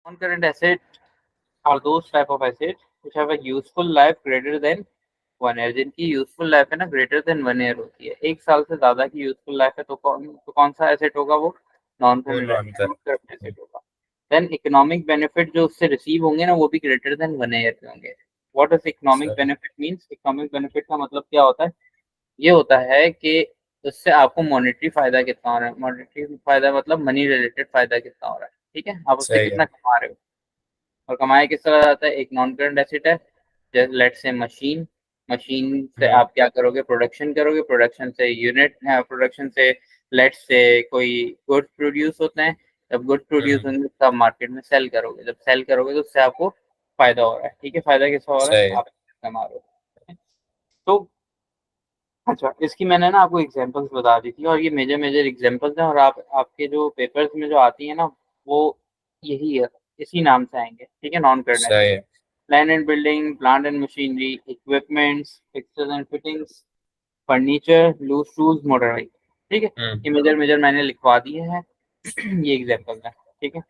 Non-current assets are those type of assets which have a useful life greater than 1 year, जिनकी useful life है ना greater than 1 year होती है। 1 साल से ज्यादा की यूजफुल लाइफ है तो कौन सा एसेट होगा? वो नॉन वो नॉन करंट कर। एसेट होगा। देन इकोनॉमिक बेनिफिट जो उससे रिसीव होंगे ना वो भी ग्रेटर देन 1 ईयर के होंगे। व्हाट इज इकोनॉमिक सही बेनिफिट मींस? इकोनॉमिक बेनिफिट का मतलब क्या होता है? ये होता है कि उससे आपको मॉनेटरी फायदा कितना हो रहा है। मॉनेटरी फायदा मतलब मनी रिलेटेड फायदा कितना हो रहा है। ठीक है, आप उससे सही है। कितना कमा रहे हो। और कमाया किस तरह जाता है? एक नॉन करंट एसेट है, जैसे लेट से मशीन। मशीन से हम्म आप क्या करोगे? प्रोडक्शन करोगे। प्रोडक्शन से यूनिट, प्रोडक्शन से लेट से कोई गुड प्रोड्यूस होते हैं। जब गुड प्रोड्यूस हम्म होंगे तब मार्केट में सेल करोगे। जब सेल करोगे तो उससे आपको फायदा हो रहा है। ठीक है, फायदा किसका हो रहा है? सही। आप कमा रहे हो। तो अच्छा, इसकी मैंने ना आपको एग्जांपल्स बता दी थी और ये मेजर मेजर एग्जांपल्स हैं और आप आपके जो पेपर्स में जो आती है ना वो यही है, इसी नाम से आएंगे। ठीक है, नॉन करंट सही एसेट। है। Land and building, plant and machinery, equipments, fixtures and fittings, furniture, loose tools, motor vehicle. ठीक है, हम्म ये मेजर मेजर मैंने लिखवा दिए हैं। ये एग्जांपल्स हैं। ठीक है, तो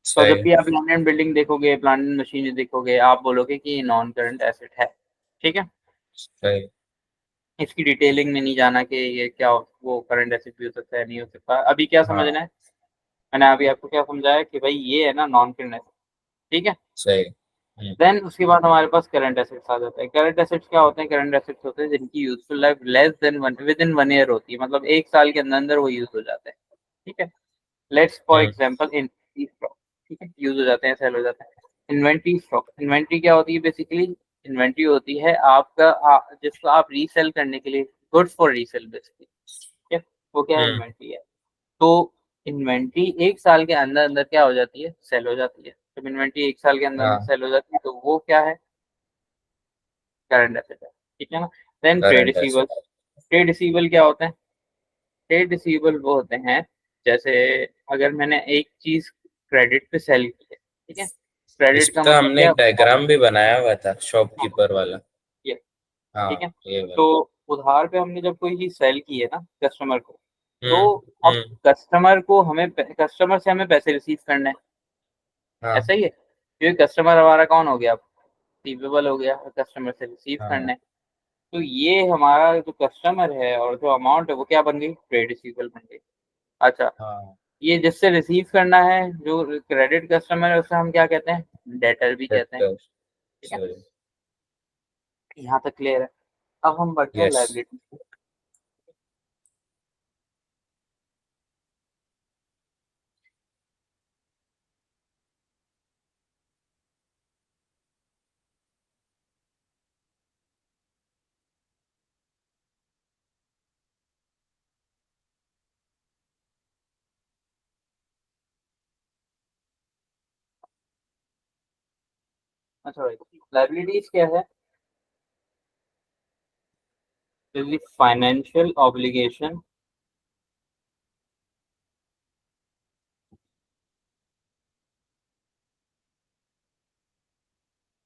सही जब है। भी आप लैंड एंड बिल्डिंग देखोगे, प्लांट एंड मशीनरी देखोगे, आप बोलोगे कि ये नॉन करंट एसेट है। ठीक है, सही। इसकी डिटेलिंग में नहीं जाना कि ये क्या वो करंट एसेट भी हो सकता है, नहीं हो सकता। अभी क्या समझना हाँ। है? मैंने अभी आपको क्या समझाया कि भाई ये है ना नॉन करंट एसेट। ठीक है, सही। देन उसके बाद हमारे पास करंट एसेट्स आ जाते हैं। करंट एसेट्स क्या होते हैं? करंट एसेट्स होते हैं जिनकी useful life less than with in 1 year होती है, मतलब 1 साल के अंदर अंदर वो यूज हो जाते हैं। ठीक है, let's for hmm example inventory stock. ठीक है, यूज हो जाते हैं, सेल हो जाते हैं। इन्वेंट्री स्टॉक, इन्वेंट्री क्या होती है? बेसिकली इन्वेंट्री होती है आपका जिसको आप रीसेल करने के लिए, गुड्स फॉर रीसेल बेसिकली। ठीक है, वो क्या है? हम्म इन्वेंट्री है। तो इन्वेंट्री 1 साल के अंदर अंदर क्या हो जाती है? सेल हो जाती है। जब इन्वेंट्री 1 साल के अंदर अंदर हाँ। सेल हो जाती है तो वो क्या है? करंट एसेट है। ठीक है ना। Then trade current receivable. Asset. Trade receivable क्या होते हैं? ट्रेड रिसीवल वो होते हैं, जैसे अगर मैंने एक चीज क्रेडिट पे सेल की है। ठीक है, क्रेडिट का इसका मतलब हमने क्या एक है? डायग्राम भी बनाया हुआ था हाँ, शॉपकीपर वाला। ये ठीक हाँ है। ये तो वाला। उधार पे हमने जब कोई चीज सेल की है ना कस्टमर को, तो हम्म अब हम्म कस्टमर से हमें पैसे रिसीव करने हैं। हाँ ऐसा ही है, क्योंकि कस्टमर हमारा कौन हो गया? रिसीवेबल हो गया, कस्टमर से रिसीव करने हाँ हैं। तो ये हमारा जो कस्टमर है और जो अमाउंट है वो क्या बन गई? ट्रेड रिसीवेबल बन गई। अच्छा, हाँ। ये जिससे रिसीव करना है, जो क्रेडिट कस्टमर है, उसे हम क्या कहते हैं? डेटर भी कहते हैं। डेटर। ठीक है, सही। यहाँ तक क्लियर है। अब हम बढ़ते हैं यस। लाइबिलिटी। अच्छा भाई, लाइबिलिटीज क्या है? Financial obligation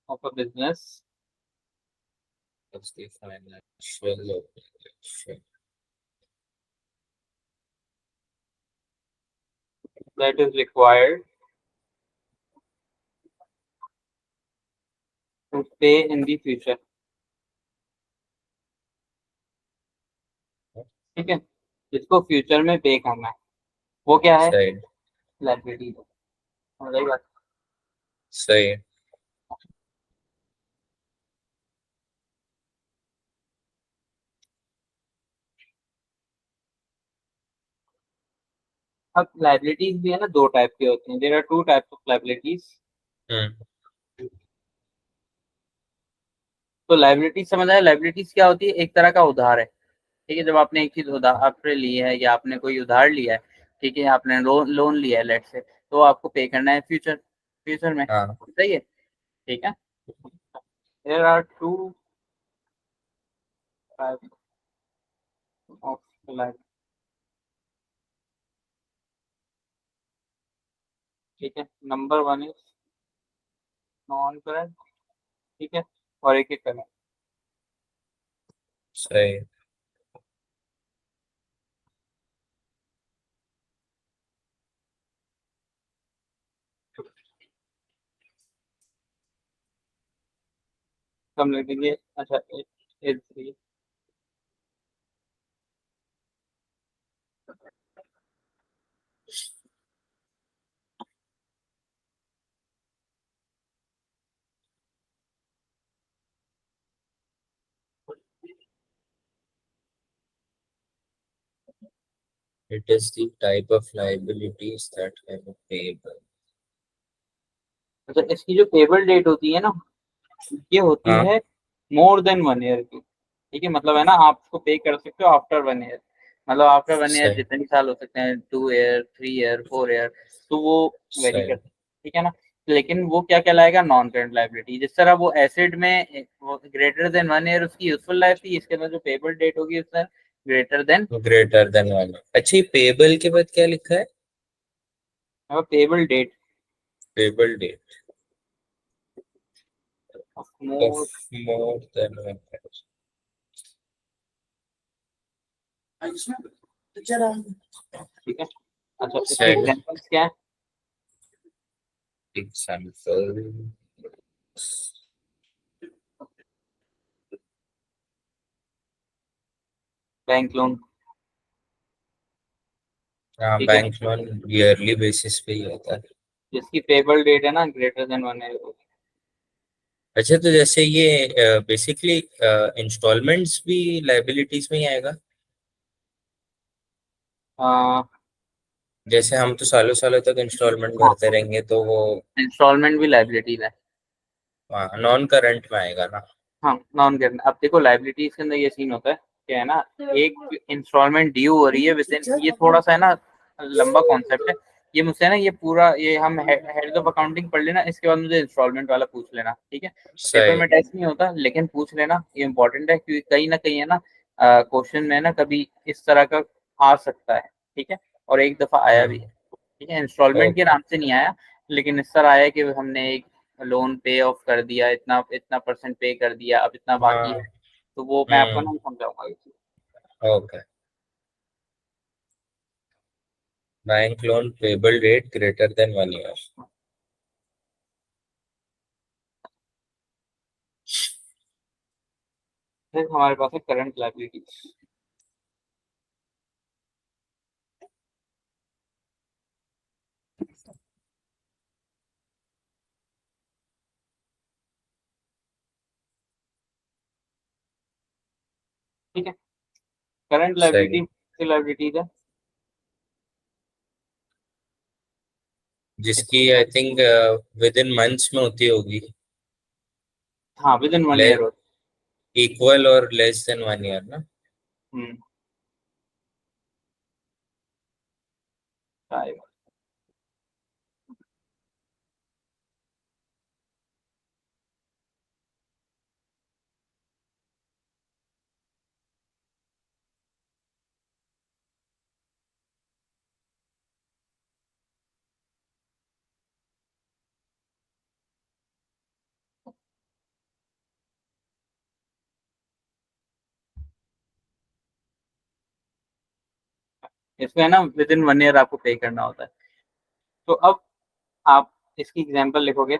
of a business उसकी financial obligation. That is required to pay in the future. ठीक है, जिसको फ्यूचर में पे करना है वो क्या है? सही। लाइबिलिटी। समझ आई बात? सही है। अब लाइबिलिटीज भी है ना, दो टाइप की होती हैं। There are two types of liabilities. Hmm तो लाइबिलिटीज समझ आया? लाइबिलिटीज क्या होती है? एक तरह का उधार है। ठीक है, जब आपने एक चीज उधार आपने ली है या आपने कोई उधार लिया है, ठीक है, आपने लोन लिया है लेट से, तो आपको पे करना है फ्यूचर फ्यूचर में। हाँ। सही है, ठीक है। There are two types of liability. ठीक है, number one is non current. ठीक है, और एक एक करंट। सही। कम लिख देंगे। अच्छा, H three. It is the type of liabilities that have a payable. अच्छा, इसकी जो पेबल डेट होती है ना, ये होती हाँ है मोर देन 1 ईयर की। ठीक है, मतलब है ना, आप उसको पे कर सकते हो आफ्टर 1 ईयर। मतलब आफ्टर 1 ईयर सही जितने साल हो सकते हैं, 2 ईयर, 3 ईयर, 4 ईयर, तो वो वेरी सही। करता है। ठीक है ना। लेकिन वो क्या कहलाएगा, नॉन करंट लाइबिलिटी। जिस तरह वो एसिड में ग्रेटर देन 1 ईयर उसकी यूजफुल लाइफ थी, इसके अंदर जो पेबल डेट होगी उसमें greater than. Greater than one. अच्छा, ये पेबल के बाद क्या लिखा है? Payable debt payable debt of of more. More than one. ठीक है। अच्छा, इसके चलो, एग्जांपल्स क्या है? एग्जाम्पल। Bank loan. हाँ, ठीक है, बैंक लोन ईयरली बेसिस पे ही होता है। जिसकी पेबल डेट है ना ग्रेटर देन 1 ईयर। अच्छा, तो जैसे ये बेसिकली इंस्टॉलमेंट्स भी लाइबिलिटीज में ही आएगा। जैसे हम तो सालों सालों तक इंस्टॉलमेंट भरते हाँ, रहेंगे तो वो इंस्टॉलमेंट भी लाइबिलिटी है। नॉन करंट में आएगा ना। हाँ, नॉन करंट। अब देखो, लाइबिलिटीज के अंदर ये सीन होता है, क्या है ना, एक इंस्टॉलमेंट ड्यू हो रही है विद इन, ये थोड़ा सा है ना लंबा कॉन्सेप्ट है। ये मुझसे ना, ये पूरा, ये हम हेड ऑफ अकाउंटिंग पढ़ लेना, इसके बाद मुझे इंस्टॉलमेंट वाला पूछ लेना। ठीक है। पेपर सही। में टेस्ट नहीं होता, लेकिन पूछ लेना, ये इंपॉर्टेंट है, क्योंकि कहीं ना कहीं है ना क्वेश्चन में ना कभी इस तरह का आ सकता है। ठीक है। और एक दफा आया भी है। ठीक है, इंस्टॉलमेंट के ओके। नाम से नहीं आया, लेकिन इस तरह आया कि हमने एक लोन पे ऑफ कर दिया, इतना इतना परसेंट पे कर दिया, अब इतना बाकी हाँ। है। तो वो मैं आपको हम्म। ना समझाऊंगा ये चीज़। Okay. Bank loan payable rate greater than one year. फिर हमारे पास है करंट लाइबिलिटी। ठीक है। करंट सही। लाइबिलिटी लाइबिलिटीज है। जिसकी I think with in months में होती होगी। हाँ, विद इन 1 ईयर हो। इक्वल और लेस देन वन ईयर ना। हम्म। आएगा। इसमें है ना विद इन 1 ईयर आपको पे करना होता है। तो अब आप इसकी एग्जांपल लिखोगे।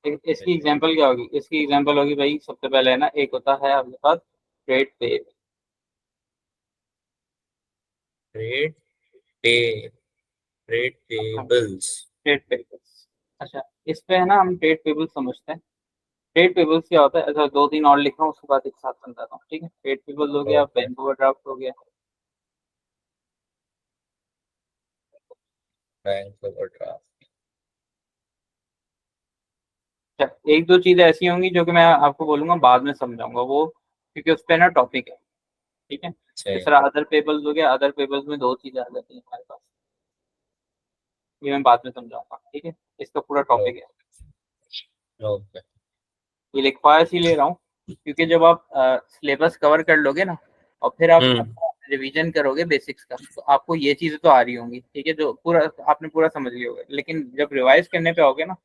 इसकी एग्जांपल क्या होगी? इसकी एग्जांपल होगी भाई, सबसे पहले है ना, एक होता है आपके पास ट्रेड पे। रेट पे रेट पेबल्स। Trade payables. अच्छा, इस पे है ना हम ट्रेड पेबल्स समझते हैं। ट्रेड पेबल्स क्या होता है? अच्छा, दो तीन और लिख रहा हूँ, उसके बाद एक साथ समझाता हूँ। ठीक है, ट्रेड पेबल्स हो गया, ओके। बैंक ओवरड्राफ्ट हो गया। Bank overdraft. अच्छा, एक दो चीजें ऐसी होंगी जो कि मैं आपको बोलूंगा, बाद में समझाऊंगा वो, क्योंकि उस पे ना टॉपिक है। ठीक है। इस सही। तरह अदर पेबल्स हो गया, अदर पेबल्स में दो चीजें आ जाती हैं हमारे पास। ये मैं बाद में समझाऊंगा। ठीक है। इसका पूरा टॉपिक है। ओके। ये लिखवाया इसीलिए रहा हूँ, क्योंकि जब आप सिलेबस कवर कर लोगे ना, और फिर आप हम्म। अपना रिवीजन करोगे बेसिक्स का, तो आपको ये चीजें तो आ रही होंगी। ठीक है, जो पूरा आपने पूरा समझ लिया होगा, लेकिन जब रिवाइज करने पे आओगे ना,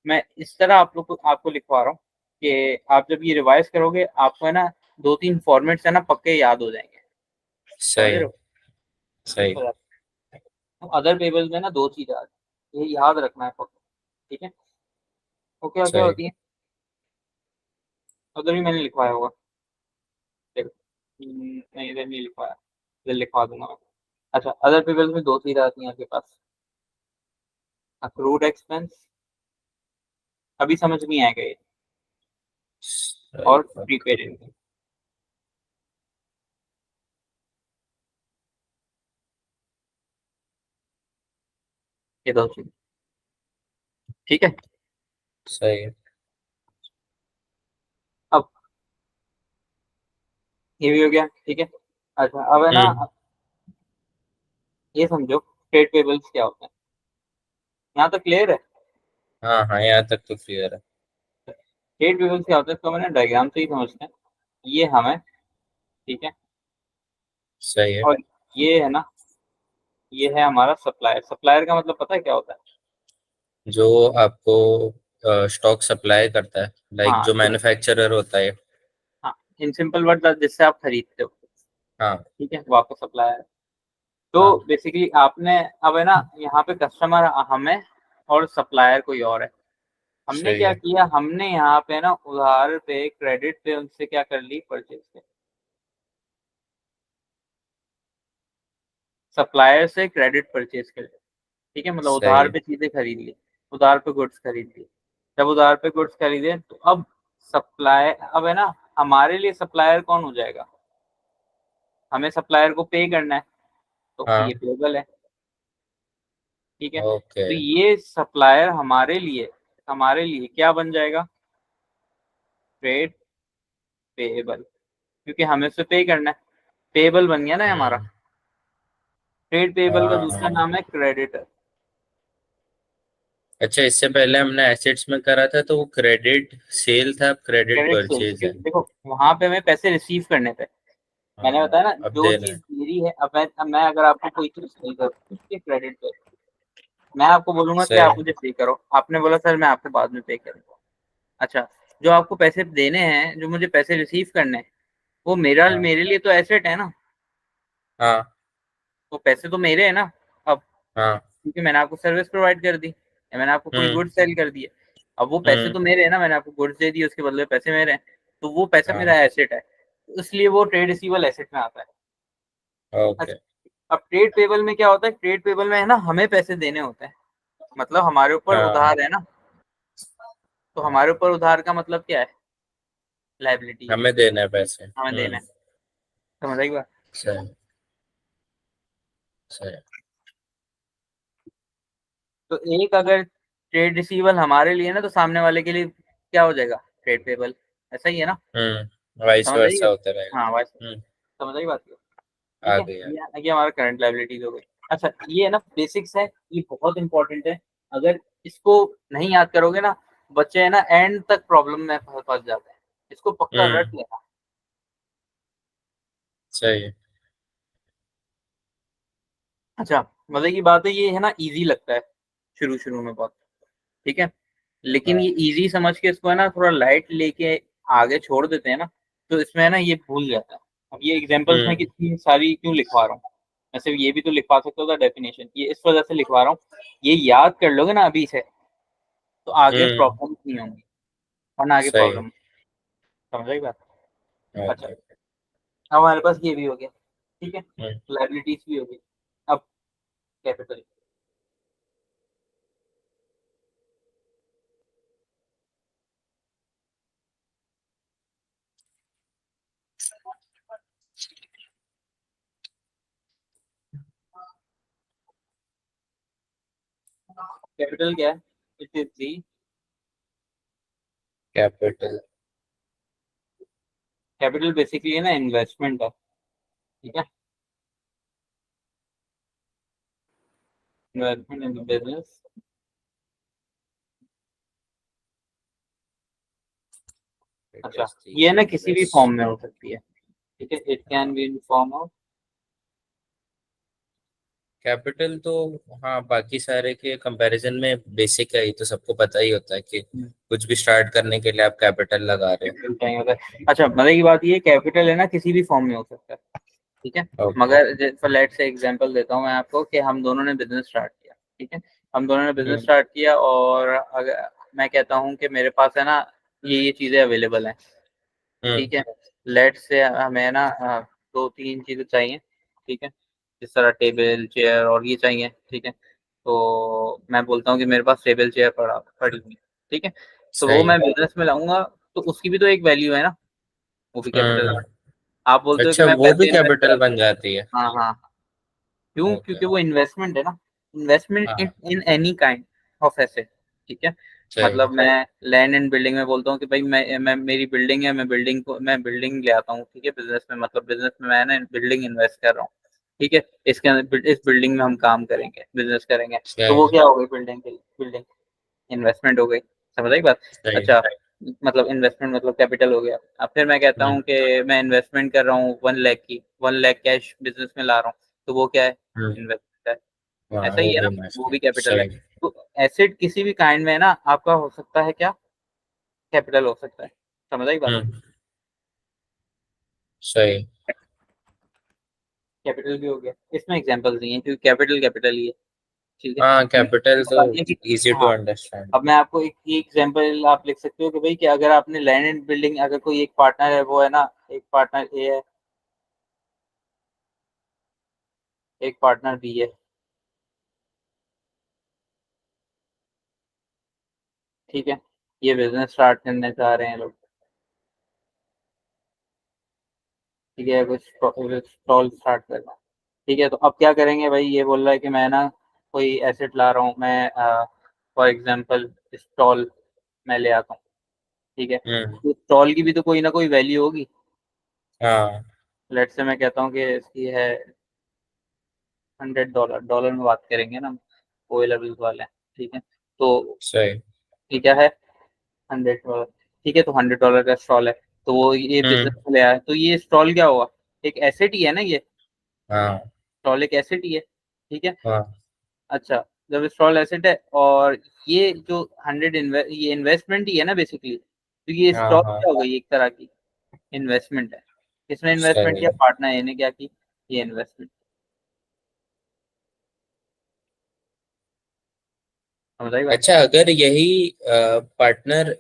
मैं इस तरह आप लोग को आपको लिखवा रहा हूँ कि आप जब ये रिवाइज करोगे, आपको है ना दो तीन फॉर्मेट्स है ना पक्के याद हो जाएंगे। समझ रहे सही हो? इस सही। तरह। तो अदर टेबल्स में ना दो चीजें आ रही हैं, ये याद रखना है पक्का। ठीक है। वो क्या क्या सही। होती है, उधर भी मैंने लिखवाया होगा। देखो, नहीं इधर नहीं लिखवाया, इधर लिखवा दूंगा मैं। अच्छा, अदर पीपल्स में दो चीजें आती हैं आपके पास, अक्रूड एक्सपेंस, अभी समझ नहीं आएगा ये, सही। और प्रीपेड इनकम। ये दो चीज, ठीक है। सही। अब ये भी हो गया, ठीक है। अच्छा अब है ना, हम्म। ये समझो ट्रेड पेबल्स क्या होते हैं, यहाँ तक क्लियर है। हाँ हाँ, यहाँ तक तो क्लियर है। ट्रेड पेबल्स क्या होता है, इसको मैंने डायग्राम से ही समझते हैं। ये हमें, ठीक है, सही है। और ये है ना, ये है हमारा सप्लायर। सप्लायर का मतलब पता है क्या होता है? जो आपको स्टॉक सप्लाई करता है, लाइक हाँ जो मैन्युफैक्चरर होता है। हाँ, इन सिंपल वर्ड, जिससे आप खरीदते हो, हाँ ठीक है, वो आपका सप्लायर है। तो हाँ। बेसिकली आपने, अब है ना, यहाँ पे कस्टमर हमें और सप्लायर कोई और है। हमने सही क्या है। किया, हमने यहाँ पे ना उधार पे, क्रेडिट पे उनसे क्या कर ली, परचेज पे। सप्लायर से क्रेडिट परचेज कर लिया, ठीक है, मतलब सही उधार है। पे चीजें खरीद ली, उधार पे गुड्स खरीद ली। जब उधार पे गुड्स खरीदे तो अब सप्लाई, अब है ना, हमारे लिए सप्लायर कौन हो जाएगा, हमें सप्लायर को पे करना है, तो हाँ। ये पेबल है, ठीक है। ओके। तो ये सप्लायर हमारे लिए क्या बन जाएगा, ट्रेड पेएबल, क्योंकि हमें उसे पे करना है, पेएबल बन गया ना हमारा। हम्म। ट्रेड पेएबल का दूसरा हाँ। नाम है क्रेडिटर। अच्छा, इससे पहले हमने एसेट्स में करा था तो वो क्रेडिट सेल था, अब क्रेडिट क्रेडिट सेल्स, परचेज है। क्योंकि देखो वहां पे हमें पैसे रिसीव करने थे। मैंने हाँ, बताया ना, अब जो देना चीज है। मेरी है, अब मैं अगर आपको कोई चीज सेल करूँ उसके क्रेडिट पे, मैं आपको बोलूंगा कि सही। आप मुझे पे करो, आपने बोला सर मैं आपसे बाद में पे करूंगा। अच्छा, जो आपको पैसे देने हैं, जो मुझे पैसे रिसीव करने हैं, वो मेरा, हाँ मेरे लिए तो एसेट है ना, हाँ वो पैसे तो मेरे हैं ना। अब हाँ। क्योंकि मैंने आपको सर्विस प्रोवाइड कर दी, या मैंने आपको कोई हम्म गुड्स सेल कर दिए, अब वो पैसे हम्म। तो मेरे हैं ना, मैंने आपको गुड्स दे दिए, उसके बदले पैसे मेरे हैं, तो वो पैसा हाँ। मेरा एसेट है, तो इसलिए वो ट्रेड रिसीवेबल एसेट में आता है। ओके। अच्छा, अब ट्रेड पेबल में क्या होता है, ट्रेड पेबल में है ना, हमें पैसे देने होते हैं, मतलब हमारे ऊपर हाँ उधार है ना, तो हमारे ऊपर उधार का मतलब क्या है, लाइबिलिटी है, हमें देना है पैसे। हमें देना है। समझ आई बात? सही। सही। तो एक अगर ट्रेड रिसीवेबल हमारे लिए ना, तो सामने वाले के लिए क्या हो जाएगा, ट्रेड पेबल। ऐसा ही है ना? वाइस समझ वर्सा आइए, होता रहेगा। हाँ बस, हम्म। समझ आई बात? ठीक आ है, गया। ये हमारा करंट लाइबिलिटीज हो गई। अच्छा, ये है ना बेसिक्स है, ये बहुत इंपॉर्टेंट है। अगर इसको नहीं याद करोगे ना, बच्चे है ना एंड तक प्रॉब्लम में फंस जाते हैं, इसको पक्का रट हम्म। लेना। सही है। अच्छा, मजे की बात है, ये है ना इजी लगता है शुरू शुरू में बहुत, ठीक है, लेकिन हाँ। ये इजी समझ के इसको है ना थोड़ा लाइट लेके आगे छोड़ देते हैं ना, तो इसमें है ना ये भूल जाता है। अब ये एग्जांपल्स में हम्म कितनी सारी क्यों लिखवा रहा हूँ, वैसे ये भी तो लिखवा सकता था डेफिनेशन, ये इस वजह से लिखवा रहा हूँ, ये याद कर लोगे ना अभी से, तो आगे हम्म। प्रॉब्लम नहीं होंगी, वरना आगे सही है। प्रॉब्लम। समझ आई बात? अच्छा, ओके। अब हमारे पास ये भी हो गया, ठीक है, हम्म। लाइबिलिटीज भी हो गई। अब कैपिटल, कैपिटल क्या है, it is the, capital. Capital basically है ना इन्वेस्टमेंट है, ठीक है, इन्वेस्टमेंट इन बिजनेस। अच्छा, ये ना किसी भी बिजनेस। फॉर्म में हो सकती है, ठीक है, it can be in form of, capital तो हाँ, बाकी सारे के कंपैरिजन में बेसिक है, ये तो सबको पता ही होता है कि कुछ भी स्टार्ट करने के लिए आप कैपिटल लगा रहे हो। कैपिटल चाहिए होता है। अच्छा, मजे की बात ये, कैपिटल है ना किसी भी फॉर्म में हो सकता है, ठीक है, ओके। मगर फॉर लेट से एग्जांपल देता हूँ मैं आपको, कि हम दोनों ने बिजनेस स्टार्ट किया, ठीक है, हम दोनों ने बिजनेस हम्म स्टार्ट किया, और अगर मैं कहता हूँ कि मेरे पास है ना ये चीज़ें अवेलेबल हैं, ठीक है? लेट्स से हमें ना 2-3 चीज़ें चाहिए, ठीक है? जिस तरह टेबल, चेयर और ये चाहिए, ठीक है? तो मैं बोलता हूँ कि मेरे पास टेबल, चेयर पड़ी हुई है, ठीक है? तो वो सही। मैं बिज़नेस में लाऊँगा, तो उसकी भी तो एक वैल्यू है ना, वो भी कैपिटल है। हम्म। आप बोलते हो कि अच्छा, मैं वो भी पैसे इन्वेस्ट कैपिटल करा। बन जाती है। हाँ, हाँ। क्यों? ओके। क्योंकि वो इन्वेस्टमेंट है ना, इन्वेस्टमेंट इन हाँ। In any kind of asset, ठीक है? सही। मतलब मैं लैंड एंड बिल्डिंग में बोलता हूँ कि भाई मैं मेरी बिल्डिंग है, मैं बिल्डिंग ले आता हूँ, ठीक है? बिज़नेस में मतलब बिज़नेस में मैं ना बिल्डिंग इन्वेस्ट कर रहा हूँ, ठीक है? इसके अंदर इस बिल्डिंग में हम काम करेंगे, बिज़नेस करेंगे, तो वो सही। क्या हो गई बिल्डिंग इन्वेस्टमेंट हो गई, समझ आई बात? सही। अच्छा, मतलब इन्वेस्टमेंट मतलब कैपिटल हो गया। अब फिर मैं कहता हम्म। हूँ कि मैं इन्वेस्टमेंट कर रहा हूँ 1 लाख की, 1 लाख कैश बिज़नेस में ला रहा हूँ, तो वो क्या है? हम्म। इन्वेस्टमेंट है। हाँ, ऐसा ही वो है भी ना, वो भी इन्वेस्टमेंट कैपिटल है। सही। तो एसेट किसी भी काइंड में है ना आपका हो सकता है क्या? कैपिटल हो सकता है। समझ आई बात? हम्म। सही। कैपिटल भी हो गया। इसमें एग्जांपल्स नहीं है क्योंकि कैपिटल ही है, ठीक है? हाँ, कैपिटल इसका तो ये कि इजी टू हाँ, अंडरस्टैंड। अब मैं आपको एक ये एग्जांपल आप लिख सकते हो कि भाई कि अगर आपने लैंड एंड बिल्डिंग अगर कोई एक पार्टनर है वो है ना, एक पार्टनर ए है, एक पार्टनर बी है, ठीक है? ये बिज़नेस स्टार्ट करने चाह रहे हैं लोग, ठीक है? कुछ स्टॉल स्टार्ट करना है, ठीक है? तो अब क्या करेंगे भाई ये बोल रहा है कि मैं ना कोई एसेट ला रहा हूँ मैं फॉर एग्जांपल स्टॉल मैं ले आता हूँ, ठीक है? हम्म। तो स्टॉल की भी तो कोई ना कोई वैल्यू होगी। हाँ। लेट्स से मैं कहता हूँ कि इसकी है $100, डॉलर में बात करेंगे ना, ओ लेवल्स वाले हैं, ठीक है? तो सही। ये क्या है? $100, ठीक है? तो $100 का स्टॉल है, तो वो ये बिजनेस हम्म। में ले आया, तो ये स्टॉल क्या हुआ? एक एसेट ही है ना ये, हाँ। स्टॉल एक एसेट ही है, ठीक है? हाँ। अच्छा, जब स्टॉल एसेट है और ये जो 100 ये इन्वेस्टमेंट ही है ना बेसिकली, तो ये हाँ। स्टॉक हाँ। क्या हो गई एक तरह की इन्वेस्टमेंट है। किसने इन्वेस्टमेंट सही। किया? पार्टनर ए ने क्या की? ये इन्वेस्टमेंट, समझ आई बात? अच्छा, अगर यही पार्टनर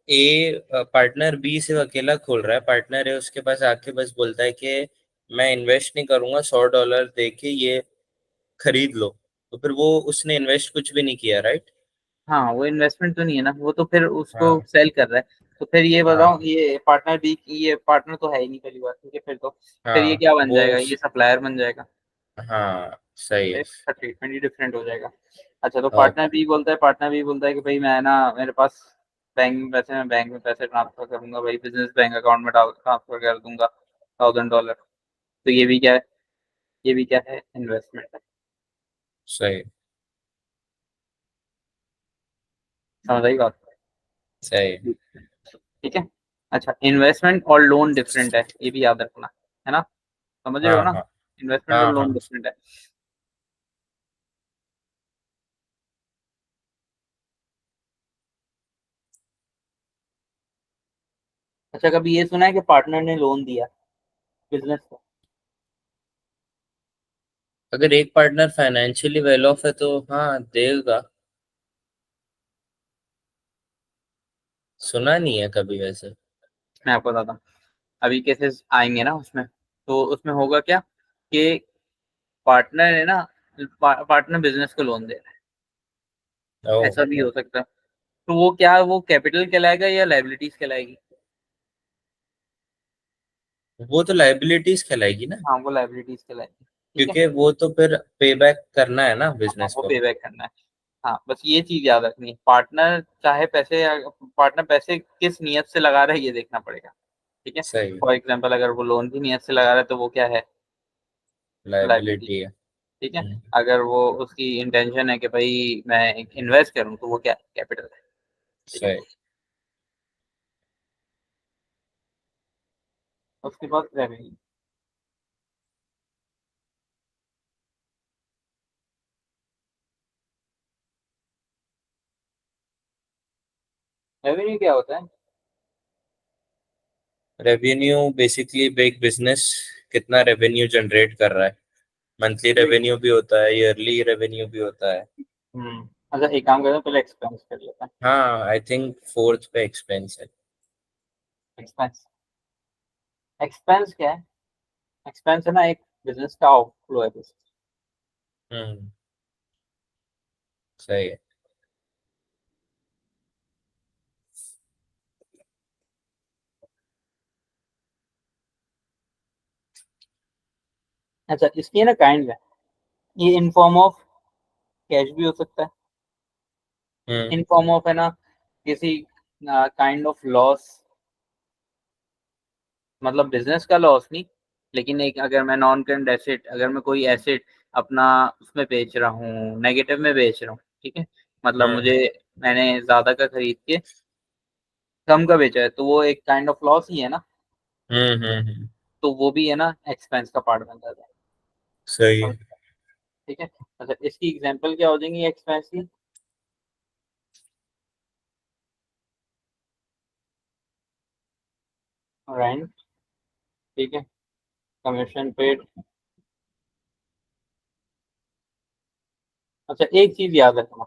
ए पार्टनर बी सिर्फ अकेला खोल रहा है, पार्टनर ए उसके पास आके बस बोलता है कि मैं इन्वेस्ट नहीं करूंगा, $100 दे के ये खरीद लो, तो फिर वो उसने इन्वेस्ट कुछ भी नहीं किया, राइट? हाँ, वो इन्वेस्टमेंट तो नहीं है ना, वो तो फिर उसको हाँ। सेल कर रहा है। तो फिर ये बताओ, हाँ। ये पार्टनर बी ये पार्टनर तो है ही नहीं पहली बात, ठीक है? फिर तो फिर ये हाँ। क्या बन वो जाएगा? ये सप्लायर बन जाएगा, हाँ, सही है। इसका ट्रीटमेंट ही डिफरेंट हो जाएगा। अच्छा, तो ओके। पार्टनर बी बोलता है कि भाई मैं ना मेरे पास बैंक में पैसे ट्रांसफर करूंगा भाई, बिजनेस बैंक अकाउंट में ट्रांसफर कर दूंगा $1000। तो ये भी क्या है? ये भी क्या है? इन्वेस्टमेंट है। सही। समझ आई बात? सही। ठीक है। अच्छा, इन्वेस्टमेंट और लोन डिफरेंट है, ये भी याद रखना, है ना? समझ रहे हाँ। हो ना? हाँ। इन्वेस्टमेंट और हाँ। लोन हाँ। डिफरेंट है। अच्छा, कभी ये सुना है कि पार्टनर ने लोन दिया बिजनेस को? अगर एक पार्टनर फाइनेंशियली वेल ऑफ है तो हाँ देगा। सुना नहीं है कभी वैसे। मैं आपको बताता हूँ, अभी केसेस आएंगे ना उसमें, तो उसमें होगा क्या कि पार्टनर है ना, पार्टनर बिजनेस को लोन दे रहा है, ओ। ऐसा भी हो सकता है। तो वो क्या, वो कैपिटल कहलाएगा या लाइबिलिटीज कहलाएगी? वो तो लाइबिलिटीज कहलाएगी ना, हाँ, वो लाइबिलिटीज कहलाएगी, ठीक है? क्योंकि वो तो फिर पे बैक करना है ना हाँ, बिजनेस वो को। पे बैक करना है। हाँ, बस ये चीज याद रखनी है, पार्टनर चाहे पैसे पार्टनर पैसे किस नियत से लगा रहा है ये देखना पड़ेगा, ठीक है? सही। फॉर एग्जाम्पल अगर वो लोन की नियत से लगा रहा है तो वो क्या है? लाइबिलिटी, लाइबिलिटी है। ठीक है? हम्म। अगर वो उसकी इंटेंशन है कि भाई मैं इन्वेस्ट करूं तो वो क्या है? कैपिटल है, ठीक है? सही। उसके बाद रेवेन्यू। रेवेन्यू क्या होता है? रेवेन्यू बेसिकली एक बिजनेस कितना रेवेन्यू जनरेट कर रहा है। मंथली वही। रेवेन्यू भी होता है, ईयरली रेवेन्यू भी होता है। हम्म। अच्छा एक काम करते हैं, पहले एक्सपेंस कर लेते हैं। हाँ, आई थिंक फोर्थ पे एक्सपेंस है। एक्सपेंस, एक्सपेंस क्या है? एक्सपेंस है ना एक बिजनेस का आउटफ्लो है बस। हम्म, सही है। अच्छा इसकी है ना काइंड है, ये इन फॉर्म ऑफ कैश भी हो सकता है, हम्म इन फॉर्म ऑफ है ना किसी काइंड ऑफ लॉस, मतलब बिजनेस का लॉस नहीं, लेकिन एक अगर मैं नॉन करंट एसेट, अगर मैं कोई एसेट अपना उसमें बेच रहा हूँ, नेगेटिव में बेच रहा हूँ, ठीक है, मतलब हम्म मुझे, मैंने ज्यादा का खरीद के कम का बेचा है, तो वो एक काइंड ऑफ लॉस ही है ना, हम्म। तो वो भी है ना एक्सपेंस का पार्ट बन जाता सही है। है। ठीक है, अच्छा इसकी एग्जांपल क्या हो जाएंगी एक्सपेंस की? रेंट, ठीक है, कमीशन पेड। अच्छा एक चीज याद रखना,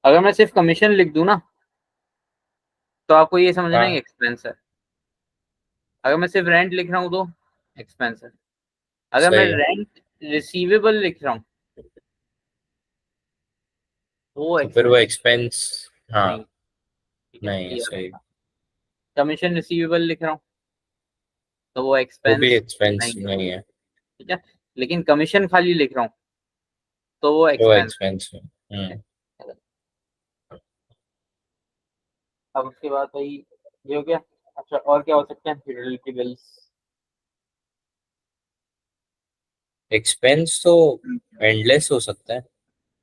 अगर मैं सिर्फ कमीशन लिख दूं ना, तो आपको ये समझना है हाँ, एक्सपेंस है। अगर मैं सिर्फ रेंट लिख रहा हूँ तो एक्सपेंस है। अगर मैं सही है। रेंट रिसीवेबल लिख रहा हूँ तो वो तो फिर वो एक्सपेंस एक्सपेंस। हाँ। नहीं। ठीक है, नहीं है, ये सही। कमीशन रिसीवेबल लिख रहा हूँ तो वो वो भी एक्सपेंस एक्सपेंस नहीं है। नहीं है। ठीक है, लेकिन कमीशन खाली लिख रहा हूँ तो वो वो एक्सपेंस एक्सपेंस है। है। अब उसके बाद भाई ये हो गया। अच्छा और क्या हो सकते हैं? Utility bills. एक्सपेंस तो एंडलेस हो सकता है।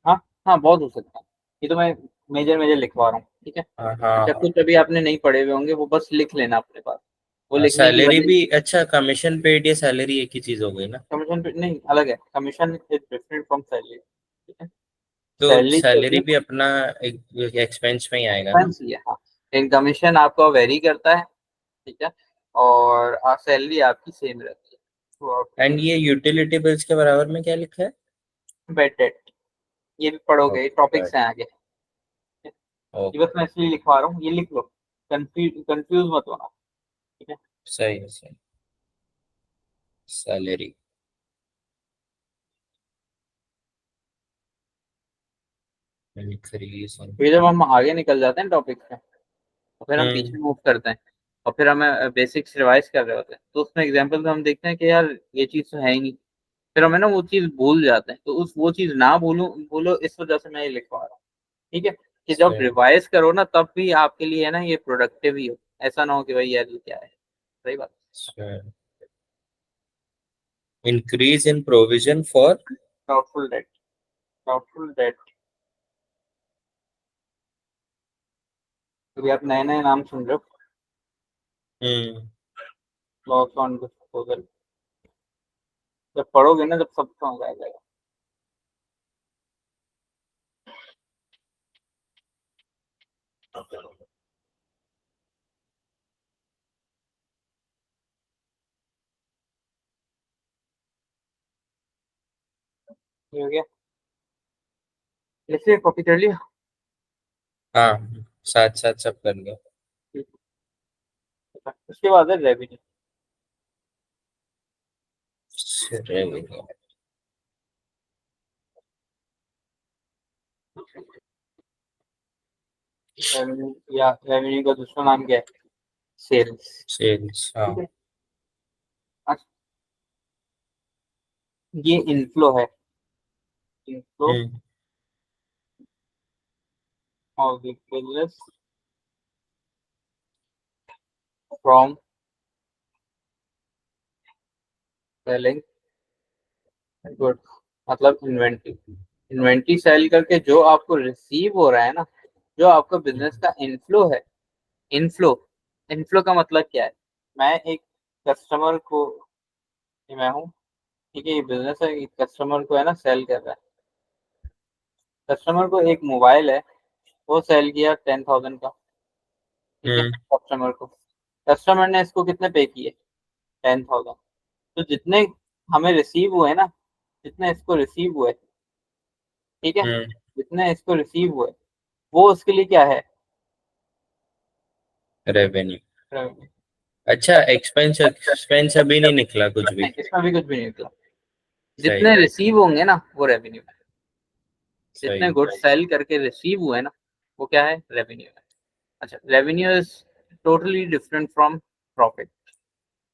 हाँ, हाँ बहुत हो सकता है, ये तो मैं मेजर मेजर लिखवा रहा हूँ, ठीक है। हाँ अच्छा हाँ कुछ अभी आपने नहीं पढ़े हुए होंगे, वो बस लिख लेना अपने पास, वो हाँ। लिखने की सैलरी वजह, भी, अच्छा कमीशन पेड या सैलरी एक ही चीज हो गई ना। कमीशन नहीं अलग है, commission is different from salary, ठीक है। तो सैलरी जो होती सैलरी है भी अपना एक्सपेंस में ही आएगा ना। एक्सपेंस ही है, हाँ, लेकिन कमीशन आपका वेरी करता है, ठीक है, और सैलरी आपकी सेम रहती है थ्रू आउट एंड ये यूटिलिटी बिल्स के बराबर में क्या लिखा है? Bed date. ये भी पढ़ोगे, ओके। टॉपिक्स हैं आगे। ये बस ओके। मैं इसलिए लिखवा रहा हूँ, ये लिख लो, कंफ्यूज मत होना, ठीक है। सही है, सही। सैलरी। इंक्रीज। फिर जब हम आगे निकल जाते हैं टॉपिक से, तो फिर हम हम्म। पीछे मूव करते हैं, और फिर हमें बेसिक्स रिवाइज कर रहे होते हैं, तो उसमें एग्जाम्पल हम देखते हैं कि यार ये चीज़ तो है ही नहीं, फिर हमें ना वो चीज़ भूल जाते हैं, तो उस वो चीज़ ना भूलो भूलो, इस वजह से मैं ये लिखवा रहा हूँ, ठीक है, कि जब सही। रिवाइज करो ना तब भी आपके लिए है ना ये प्रोडक्टिव ही हो, ऐसा ना हो कि भाई यार ये क्या है। सही बात। सही। Increase in provision for. Doubtful debt, doubtful debt, अभी आप नए नए नाम सुन रहे हो, हम्म। लॉस ऑन डिस्पोजल, जब पढ़ोगे ना जब सब समझ आ जाएगा। ये हो गया, जैसे कॉपी कर लिया। हाँ, साथ साथ सब कर लो। उसके बाद है रेवेन्यू। रेवेन्यू। रेवेन्यू या रेवेन्यू का दूसरा नाम क्या है? सेल्स। सेल्स, हाँ। ठीक है, अच्छा, ये इनफ्लो है, inflow hmm of the business from selling good, मतलब इन्वेंट्री, इन्वेंट्री सेल करके जो आपको रिसीव हो रहा है ना, जो आपका बिजनेस का इनफ्लो है, इनफ्लो, इनफ्लो का मतलब क्या है? मैं एक कस्टमर को, ये मैं हूँ, ठीक है, ये बिजनेस है, एक कस्टमर को है ना सेल कर रहा है, कस्टमर को एक मोबाइल है, वो सेल किया 10,000 का, ठीक है, हम्म कस्टमर को, कस्टमर ने इसको कितने पे किए? 10,000। तो जितने हमें रिसीव हुए ना, जितने इसको रिसीव हुए, ठीक है, हम्म जितने इसको रिसीव हुए वो उसके लिए क्या है, रेवेन्यू। रेवेन्यू। अच्छा, एक्सपेंस एक्सपेंस अभी नहीं निकला कुछ भी। नहीं, इसमें भी कुछ भी नहीं निकला। सही जितने है। रिसीव होंगे ना वो रेवेन्यू है, सही जितने है। गुड्स सेल करके रिसीव हुए ना वो क्या है, रेवेन्यू है। अच्छा, revenue is totally different from profit,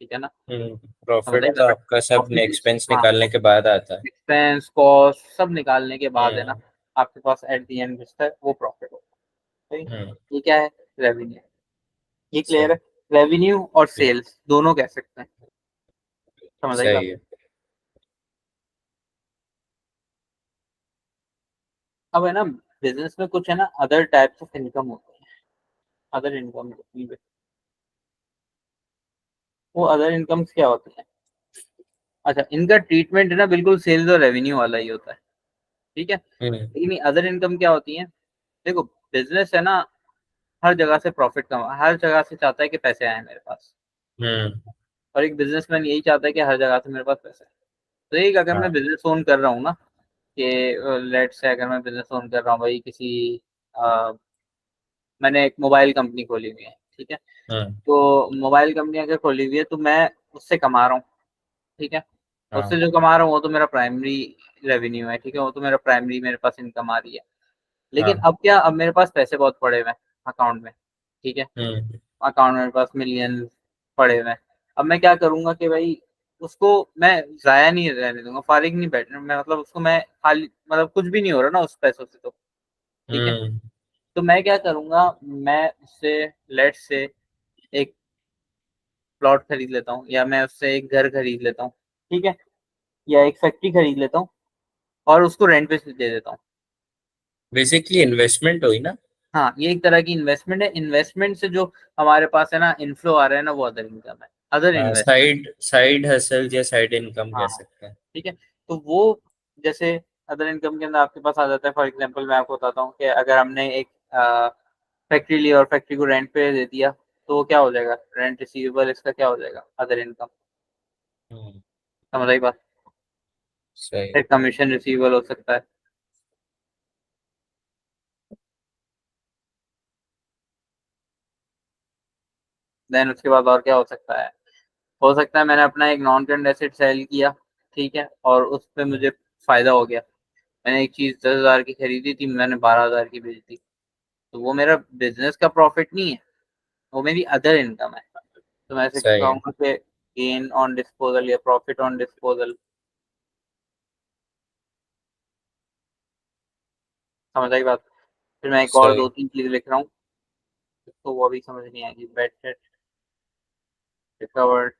ठीक है ना। समझ प्रॉफिट आई तो बात। आपका सब प्रॉफिट इज, एक्सपेंस हाँ, निकालने के बाद आता है। एक्सपेंस कॉस्ट सब निकालने के बाद है ना, हम्म। आपके पास एट द एंड बचता है वो प्रॉफिट होता है। हम्म। ये क्या है, रेवेन्यू। ये क्लियर सही। है। रेवेन्यू और सेल्स दोनों कह सकते हैं, समझ आई सही बात। है। अब है ना, बिजनेस में कुछ है ना अदर टाइप्स ऑफ इनकम होती है, अदर इनकम होती है। वो अदर इनकम्स क्या होती है। अच्छा, इनका ट्रीटमेंट है ना बिल्कुल सेल्स और रेवेन्यू वाला ही होता है, ठीक है। हम्म। लेकिन अदर इनकम क्या होती है, देखो, बिजनेस है ना, हर जगह से प्रॉफिट कमा, हर जगह से चाहता है कि पैसे आए मेरे पास। हम्म। और एक बिजनेसमैन यही चाहता है कि हर जगह से मेरे पास पैसे आए। तो एक अगर मैं हाँ। बिजनेस ओन कर रहा हूँ ना, कि लेट से अगर मैं बिजनेस ओन कर रहा हूँ भाई किसी, मैंने एक मोबाइल कंपनी खोली हुई है, ठीक है। हम्म। तो मोबाइल कंपनी अगर खोली हुई है तो मैं उससे कमा रहा हूँ, ठीक है। उससे हाँ। जो कमा रहा हूँ वो तो मेरा प्राइमरी रेवेन्यू है, ठीक है, वो तो मेरा प्राइमरी मेरे पास इनकम आ रही है। लेकिन हाँ। अब क्या, अब मेरे पास पैसे बहुत पड़े हुए हैं अकाउंट में, ठीक है। हम्म। अकाउंट में मेरे पास मिलियन पड़े हुए हैं। अब मैं क्या करूंगा कि भाई उसको मैं जाया नहीं रहने दूंगा, फारिग नहीं बैठने मैं, मतलब उसको मैं खाली, मतलब कुछ भी नहीं हो रहा ना उस पैसों से, तो ठीक है। हम्म। तो मैं क्या करूंगा, मैं उससे लेट से एक प्लॉट खरीद लेता हूँ, या मैं उससे एक घर खरीद लेता हूँ, ठीक है, या एक फैक्ट्री खरीद लेता हूँ और उसको रेंट पे दे देता हूँ। बेसिकली इन्वेस्टमेंट हुई ना। हाँ, ये एक तरह की इन्वेस्टमेंट है। इन्वेस्टमेंट से जो हमारे पास है ना इनफ्लो आ रहा है ना, वो अदर इनकम है, other investment. Side side hustle या साइड इनकम कह हाँ, सकते हैं। ठीक है। तो वो जैसे अदर इनकम के अंदर आपके पास आ जाता है, फॉर एग्जांपल मैं आपको बताता हूँ कि अगर हमने एक फैक्ट्री ली और फैक्ट्री को रेंट पे दे दिया, तो वो क्या हो जाएगा, रेंट रिसीवेबल, इसका क्या हो जाएगा, अदर इनकम। हम्म। समझ आई बात। सही। फिर कमीशन रिसीवेबल हो सकता है। देन उसके बाद और क्या हो सकता है मैंने अपना एक नॉन करंट एसेट सेल किया, ठीक है, और उस पे मुझे फायदा हो गया। मैंने एक चीज 10,000 की खरीदी थी, मैंने 12,000 की बेच दी। तो वो मेरा बिजनेस का प्रॉफिट नहीं है, वो मेरी अदर इनकम है। तो मैं ऐसे सही है। कहूँगा कि गेन ऑन डिस्पोजल या प्रॉफिट ऑन डिस्पोजल। समझ आई बात। फिर मैं एक और सही। दो तीन चीज लिख रहा हूँ, तो वो अभी समझ नहीं आएगी। Better recovered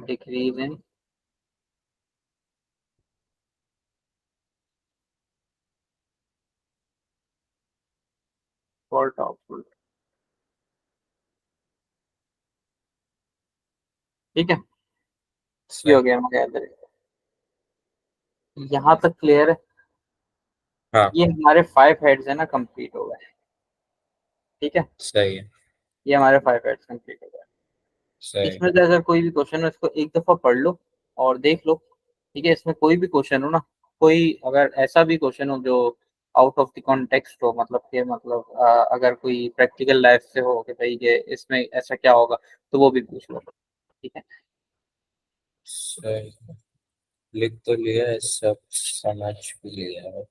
decrease in for doctor, ठीक है। ये हो सही। गया हमारे, यहाँ तक क्लियर है। हाँ। ये हमारे 5 हेड्स है ना, कंप्लीट हो गए, ठीक है। सही है। ये हमारे 5 हेड्स कंप्लीट हो गए। सही। इसमें से अगर कोई भी क्वेश्चन हो, इसको एक दफा पढ़ लो और देख लो, ठीक है। इसमें कोई भी क्वेश्चन हो ना, कोई अगर ऐसा भी क्वेश्चन हो जो आउट ऑफ द कॉन्टेक्स्ट हो, मतलब कि मतलब अगर कोई प्रैक्टिकल लाइफ से हो कि भाई ये इसमें ऐसा क्या होगा, तो वो भी पूछ लो, ठीक है। सही। लिख तो लिया है, सब समझ भी लिया है।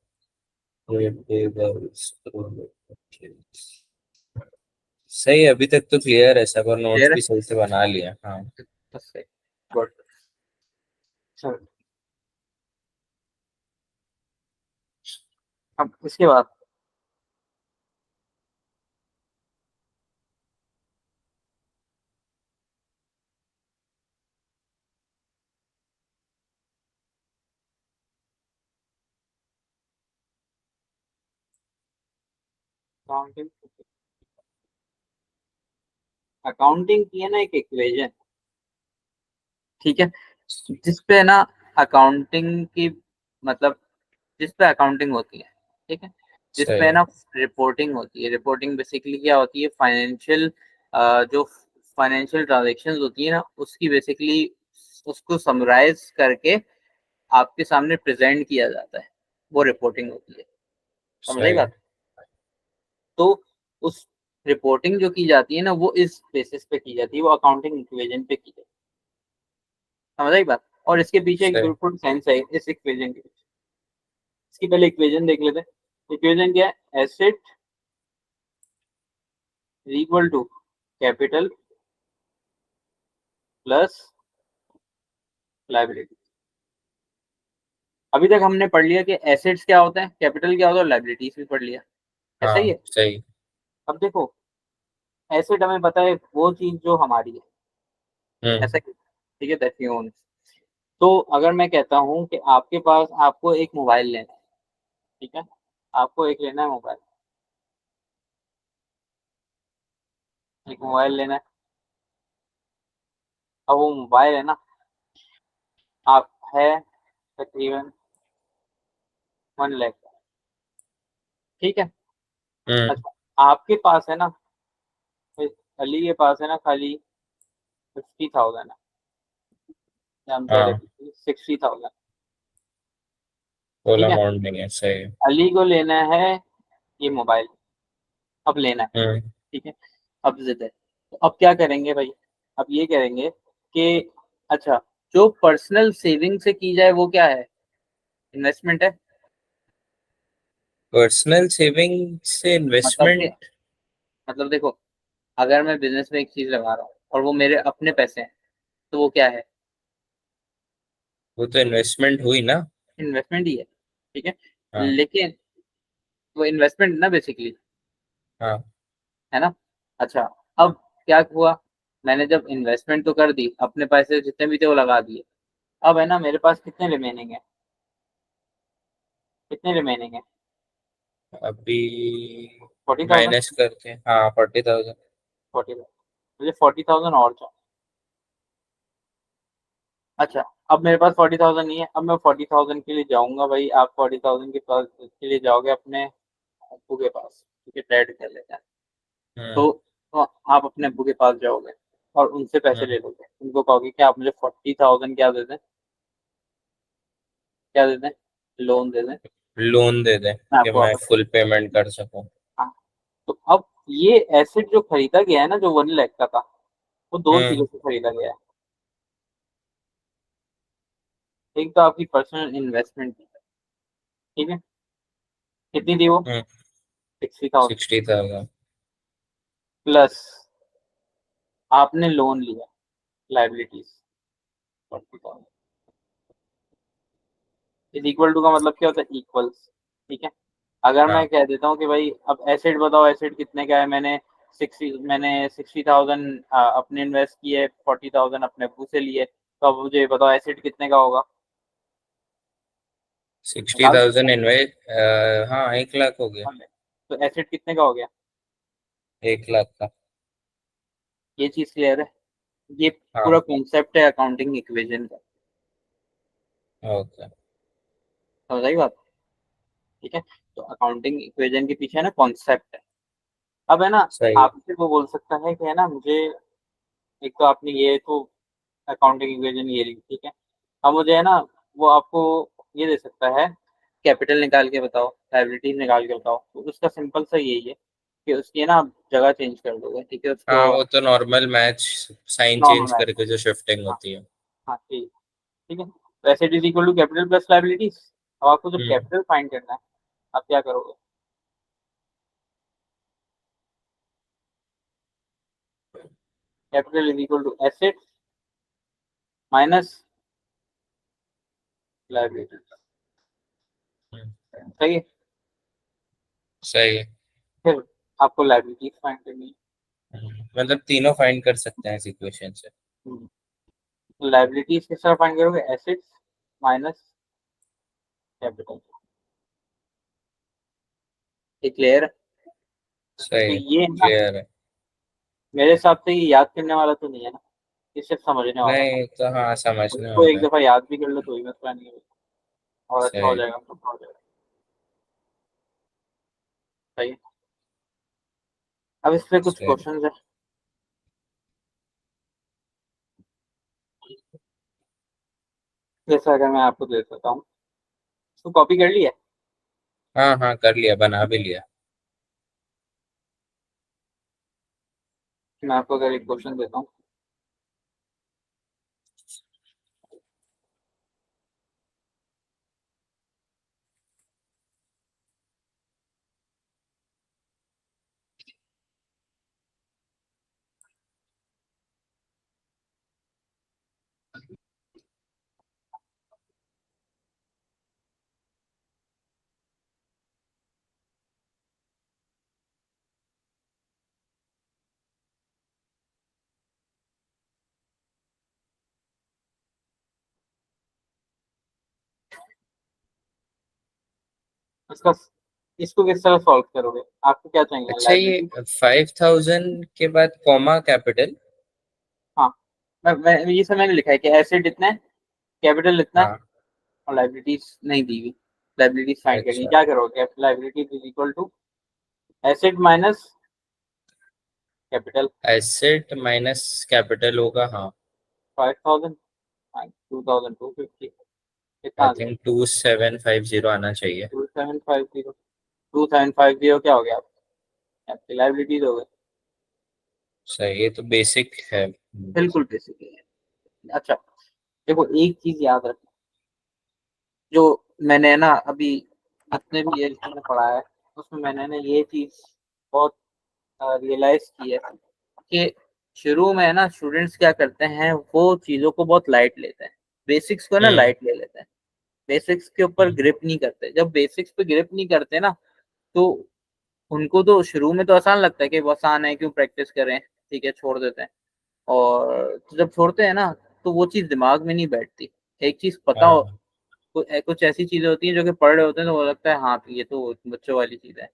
ये tables, सही है, अभी तक तो क्लियर है सब और नोट्स क्लियर है। भी सही से बना लिया। हाँ। बस सही। गुड। अब इसके बाद अकाउंटिंग, अकाउंटिंग की है ना एक इक्वेशन, ठीक है, जिसपे ना अकाउंटिंग की, मतलब जिस पे अकाउंटिंग होती है, ठीक है, सही जिसपे है। ना रिपोर्टिंग होती है। रिपोर्टिंग बेसिकली क्या होती है, फाइनेंशियल, जो फाइनेंशियल ट्रांजेक्शन्स होती है ना, उसकी बेसिकली उसको समराइज करके आपके सामने प्रेजेंट किया जाता है, वो रिपोर्टिंग होती है। समझ आई सही। बात? तो उस रिपोर्टिंग जो की जाती है ना, वो इस बेसिस पे की जाती है, वो अकाउंटिंग इक्वेशन पे की जाती है। समझ आई बात? और इसके पीछे एक सही। ब्यूटीफुल साइंस है इस इक्वेशन के पीछे। इसकी पहले इक्वेशन देख लेते हैं। इक्वेशन क्या है? Asset equal to capital plus liability. अभी तक हमने पढ़ लिया कि एसेट्स क्या होता है, कैपिटल क्या होता है, और लाइबिलिटीज भी पढ़ लिया। ऐसा ही हाँ है। सही। अब देखो, एसेट हमें पता है वो चीज जो हमारी है। हम्म। ऐसा क्यों? ठीक है, दैट वी ओन। तो अगर मैं कहता हूँ कि आपके पास, आपको एक मोबाइल लेना है, ठीक है, आपको एक लेना है मोबाइल, एक मोबाइल लेना है। अब वो मोबाइल है ना, आप है तकरीबन 1 लाख का, ठीक है। हम्म। अच्छा, आपके पास है ना, अली के पास है ना खाली 50,000 है, या हम कह हाँ, रहे 60,000। फुल ठीक है, अमाउंट नहीं है, सही। अली को लेना है ये मोबाइल, अब लेना है, हम्म। ठीक है। अब जिद है, तो अब क्या करेंगे भाई? अब ये करेंगे कि अच्छा, जो पर्सनल सेविंग से की जाए वो क्या है? इन्वेस्टमेंट है। पर्सनल सेविंग से मतलब कि, इन्वेस्टमेंट? मतलब देखो, अगर मैं बिजनेस में एक चीज लगा रहा हूँ और वो मेरे अपने पैसे हैं, तो वो क्या है? वो तो इन्वेस्टमेंट हुई ना। इन्वेस्टमेंट ही है, ठीक है। हाँ। लेकिन वो इन्वेस्टमेंट ना बेसिकली, हाँ। है ना। अच्छा, अब क्या हुआ? मैंने जब इन्वेस्टमेंट तो कर दी, अपने पैसे जितने भी थे वो लगा दिए। अब है ना, मेरे पास कितने रिमेनिंग है? कितने रिमेनिंग है? अभी 40,000। माइनस करके, हाँ, 40,000। 40,000, मुझे 40,000 और चाहिए। अच्छा, अब मेरे पास 40,000 नहीं है, अब मैं 40,000 के लिए जाऊंगा भाई, आप 40,000 के पास के लिए जाओगे अपने अब्बू के पास, ठीक है, डैड कर लेते हैं। हम्म। तो आप अपने अब्बू के पास जाओगे और उनसे पैसे हम्म। ले लोगे, उनको कहोगे कि आप मुझे 40,000 क्या दे दें, क्या दे दें, लोन दे दें, लोन दे दे मैं कि आपको मैं वापस कर फुल पेमेंट कर सकूं। दूं। हाँ, तो अब ये एसेट जो खरीदा गया है ना, जो 1 लाख का था, वो दो चीजों हम्म। से खरीदा गया है। एक तो आपकी पर्सनल इन्वेस्टमेंट, ठीक है, कितनी थी वो? हम्म। 60,000। 60,000। प्लस आपने लोन लिया, लाइबिलिटीज 40,000। इज इक्वल टू का मतलब क्या होता है? इक्वल्स, ठीक है। अगर मैं हाँ, कह देता हूँ कि भाई अब एसेट बताओ, एसेट कितने का है? मैंने 60,000 अपने इन्वेस्ट किए, 40,000 अपने अब्बू से लिए, तो अब मुझे ये बताओ एसेट कितने का होगा? सिक्सटी निकाल थाउजेंड सकते इन्वेस्ट। हाँ, 1 लाख हो गया। हैं। तो एसेट कितने का हो गया? 1 लाख का। ये चीज क्लियर है? ये हाँ। पूरा कॉन्सेप्ट है अकाउंटिंग इक्वेशन का। ओके। समझ आई बात? ठीक है। तो अकाउंटिंग इक्वेशन के पीछे है ना कॉन्सेप्ट है। अब है ना, सही है। आपसे वो बोल सकता है कि है ना मुझे, एक तो आपने ये तो अकाउंटिंग इक्वेशन ये ली, ठीक है। अब मुझे है ना, वो आपको ये दे सकता है, कैपिटल निकाल के बताओ, लायबिलिटीज निकाल के बताओ, तो उसका सिंपल सा यही है कि उसकी है ना आप जगह चेंज कर दोगे, ठीक है, हाँ, उसको वो तो normal match, sign change normal है। करके जो शिफ्टिंग हाँ, होती है। हाँ, ठीक, ठीक है। तो asset is equal to capital plus liabilities. अब आपको जब हम्म। कैपिटल फाइंड करना है, आप क्या करोगे? Capital is equal to asset minus liabilities. Hmm. सही है। सही है। फिर आपको लायबिलिटीज फाइंड करनी मतलब तीनों फाइंड कर सकते हैं इस इक्वेशन से। है। लाइबिलिटीज किस तरह फाइंड करोगे? Assets minus capital. ये क्लियर है? तो सही है। ये है ना, क्लियर है। मेरे हिसाब से ये याद करने वाला तो नहीं है ना, ये सिर्फ समझने वाला है। नहीं तो हाँ, समझने इसको वाला एक है। दफा याद भी कर लो तो ही मसला नहीं है, और अच्छा हो सही। जाएगा, अच्छा हो जाएगा। सही है। अब इस पे कुछ सही। क्वेश्चंस है, जैसा अगर मैं आपको दे देता हूँ, इसको कॉपी कर लिया? हाँ हाँ कर लिया, बना भी लिया। मैं आपको अगर एक क्वेश्चन देता हूँ। इसका इसको किस तरह सॉल्व करोगे? आपको क्या चाहिए, अच्छा, ये लाइबिलिटी? 5000 के बाद कॉमा कैपिटल। हाँ, मैं ये सब मैंने लिखा है कि एसेट इतना है, कैपिटल इतना है, हाँ। और लाइबिलिटीज नहीं दी हुई। लाइबिलिटीज फाइंड करनी है, अच्छा, क्या करोगे? Liabilities is equal to asset minus capital. Asset minus capital होगा, हाँ। 5000 2250 कितना आई आ थिंक जाएगा? 2750 आना चाहिए। 2750। 2750 क्या हो गया आपकी लाइबिलिटीज हो गई। सही, ये तो बेसिक है। बिल्कुल बेसिक है। अच्छा, देखो एक चीज याद रखना, जो मैंने ना अभी जितने भी ये मैंने पढ़ा है, उसमें मैंने ना ये चीज बहुत रियलाइज की है कि शुरू में ना स्टूडेंट्स क्या करते हैं, वो चीजों को बहुत लाइट लेते हैं। बेसिक्स को ना हम्म। लाइट ले लेते हैं, बेसिक्स के ऊपर हम्म। ग्रिप नहीं करते। जब बेसिक्स पे ग्रिप नहीं करते ना, तो उनको तो शुरू में तो आसान लगता है कि वो आसान है, क्यों प्रैक्टिस करें, ठीक है छोड़ देते हैं। और जब छोड़ते हैं ना, तो वो चीज दिमाग में नहीं बैठती। एक चीज पता हो, हाँ। कुछ ऐसी चीजें होती हैं जो कि पढ़ रहे होते हैं तो वो लगता है हाँ ये तो बच्चों वाली चीज है।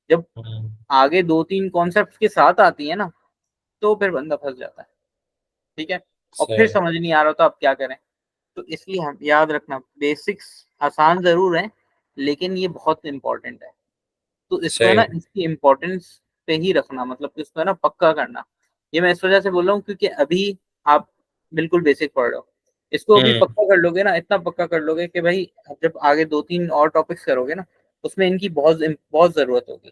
जब हम्म। आगे दो तीन कॉन्सेप्ट के साथ आती है ना, तो फिर बंदा फंस जाता है। ठीक है, और फिर सही। समझ नहीं आ रहा तो आप क्या करें। तो इसलिए हम याद रखना, बेसिक्स आसान जरूर है, लेकिन ये बहुत इंपॉर्टेंट है। तो इसको है ना, सही। इसकी इम्पोर्टेंस पे ही रखना, मतलब इसको है ना पक्का करना। ये मैं इस वजह से बोल रहा हूँ क्योंकि अभी आप बिल्कुल बेसिक पढ़ रहे हो। इसको अभी हम्म। पक्का कर लोगे ना, इतना पक्का कर लोगे कि भाई अब जब आगे दो तीन और टॉपिक्स करोगे ना, उसमें इनकी बहुत बहुत जरूरत होगी।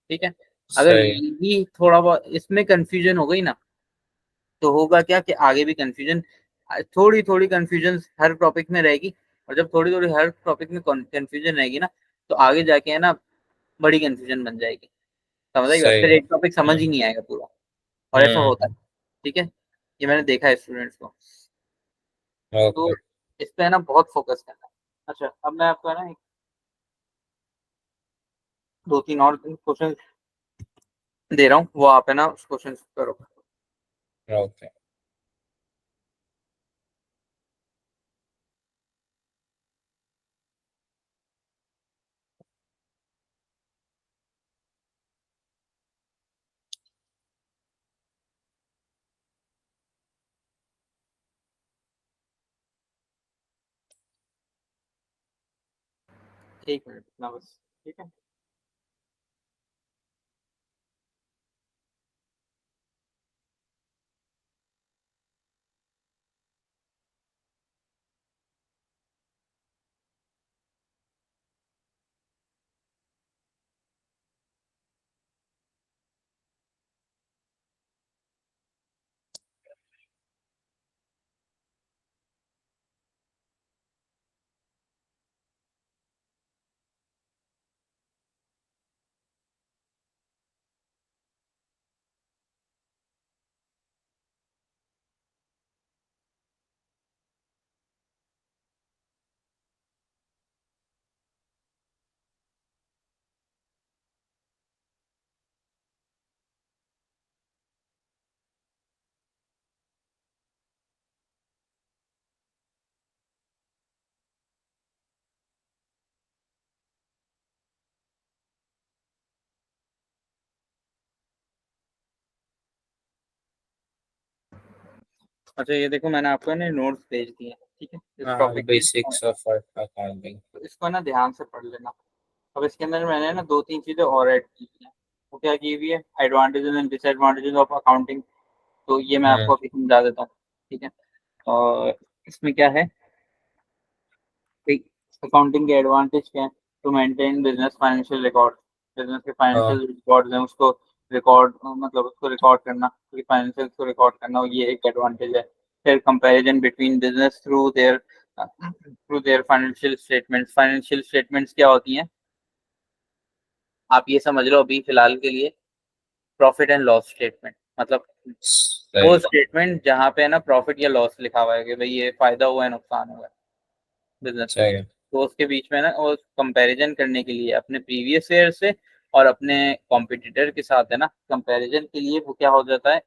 ठीक है, अगर सही। ये थोड़ा बहुत इसमें कंफ्यूजन हो गई ना, तो होगा क्या कि आगे भी कंफ्यूजन, थोड़ी थोड़ी कंफ्यूजन हर टॉपिक में रहेगी। और जब थोड़ी थोड़ी हर टॉपिक में कंफ्यूजन रहेगी ना, तो आगे जाके है ना बड़ी कंफ्यूजन बन जाएगी। समझ आई बात? सही फिर है। एक टॉपिक समझ ही नहीं आएगा पूरा। और ऐसा होता है। हम्म। ठीक है, ये मैंने देखा है स्टूडेंट्स को। ओके। तो इस पे है ना बहुत फोकस करना है। अच्छा, अब मैं आपको है ना दो तीन और क्वेश्चन दे रहा हूँ, वो आप है ना उस क्वेश्चन करो। ओके। एक मिनट इतना बस। ठीक है, अच्छा ये देखो मैंने आपको है ना नोट्स भेज दिए हैं, ठीक है, इस हाँ, टॉपिक के। Basics of accounting. तो इसको ना ध्यान से पढ़ लेना। अब इसके अंदर मैंने ना दो तीन चीजें और ऐड की हैं। वो क्या की हुई है, advantages and disadvantages of accounting. तो ये मैं हम्म। आपको अभी समझा देता हूँ। ठीक है, और इसमें क्या है, अकाउंटिंग के एडवांटेज क्या है, to maintain business financial record, business के हाँ फाइनेंशियल रिकॉर्ड हैं उसको रिकॉर्ड, मतलब उसको रिकॉर्ड करना, उसकी फाइनेंशियल को रिकॉर्ड करना, ये एक एडवांटेज है। फिर comparison between business through their financial statements क्या होती हैं, आप ये समझ लो अभी फिलहाल के लिए, प्रॉफिट एंड लॉस स्टेटमेंट, मतलब वो सही स्टेटमेंट जहाँ पे है ना प्रॉफिट या लॉस लिखा हुआ है कि भाई ये फायदा हुआ है नुकसान हुआ है बिजनेस में, सही तो उसके बीच में ना वो कंपैरिजन करने के लिए अपने प्रीवियस ईयर से और अपने कॉम्पिटिटर के साथ है ना कंपैरिजन के लिए वो क्या हो जाता है,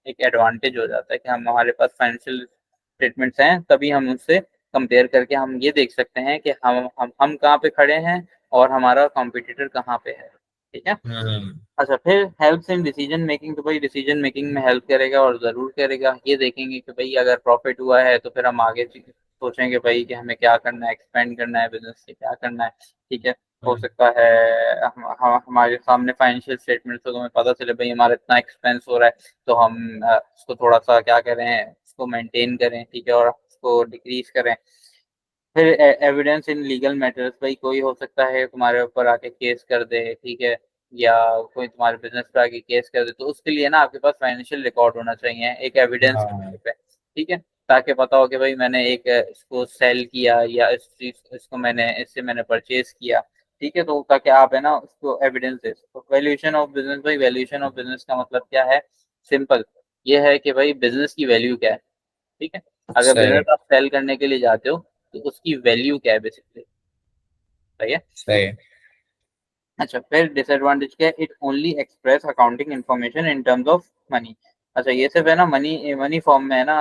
एक एडवांटेज हो जाता है कि हम हमारे पास फाइनेंशियल स्टेटमेंट्स हैं, तभी हम उनसे कंपेयर करके हम ये देख सकते हैं कि हम कहाँ पे खड़े हैं और हमारा कॉम्पिटिटर कहाँ पे है। ठीक है। हम्म अच्छा, फिर हेल्प्स इन डिसीजन मेकिंग, तो भाई डिसीजन मेकिंग में हेल्प करेगा और ज़रूर करेगा। ये देखेंगे कि भाई अगर प्रॉफिट हुआ है तो फिर हम आगे सोचेंगे भाई कि हमें क्या करना है, एक्सपेंड करना है बिजनेस से, क्या करना है। ठीक है। हो हम्म, सकता है हमारे सामने फाइनेंशियल स्टेटमेंट तो हमें पता चले भाई हमारा इतना एक्सपेंस हो रहा है, तो हम उसको थोड़ा सा क्या करें, उसको मेंटेन करें, ठीक है, और उसको डिक्रीज करें। फिर एविडेंस इन लीगल मैटर्स, भाई कोई हो सकता है तुम्हारे ऊपर आके केस कर दे, ठीक है, या कोई तुम्हारे बिजनेस पे आके केस कर दे, तो उसके लिए ना आपके पास फाइनेंशियल रिकॉर्ड होना चाहिए एक एविडेंस के हाँ तौर पे। ठीक है। ताकि पता हो कि भाई मैंने एक इसको सेल किया या इस चीज इसको मैंने इससे मैंने परचेज किया। ठीक है, तो ताकि आप है ना उसको एविडेंस दे सको। वैल्यूएशन ऑफ बिजनेस, भाई वैल्यूएशन ऑफ बिजनेस का मतलब क्या है, सिंपल, ये है कि भाई बिजनेस की वैल्यू क्या है। ठीक है। अगर सही बिजनेस आप सेल करने के लिए जाते हो तो उसकी वैल्यू क्या है बेसिकली। सही है। सही अच्छा, फिर डिसएडवांटेज क्या है, it only express accounting information in terms of money. अच्छा, ये सिर्फ है ना मनी मनी फॉर्म में है ना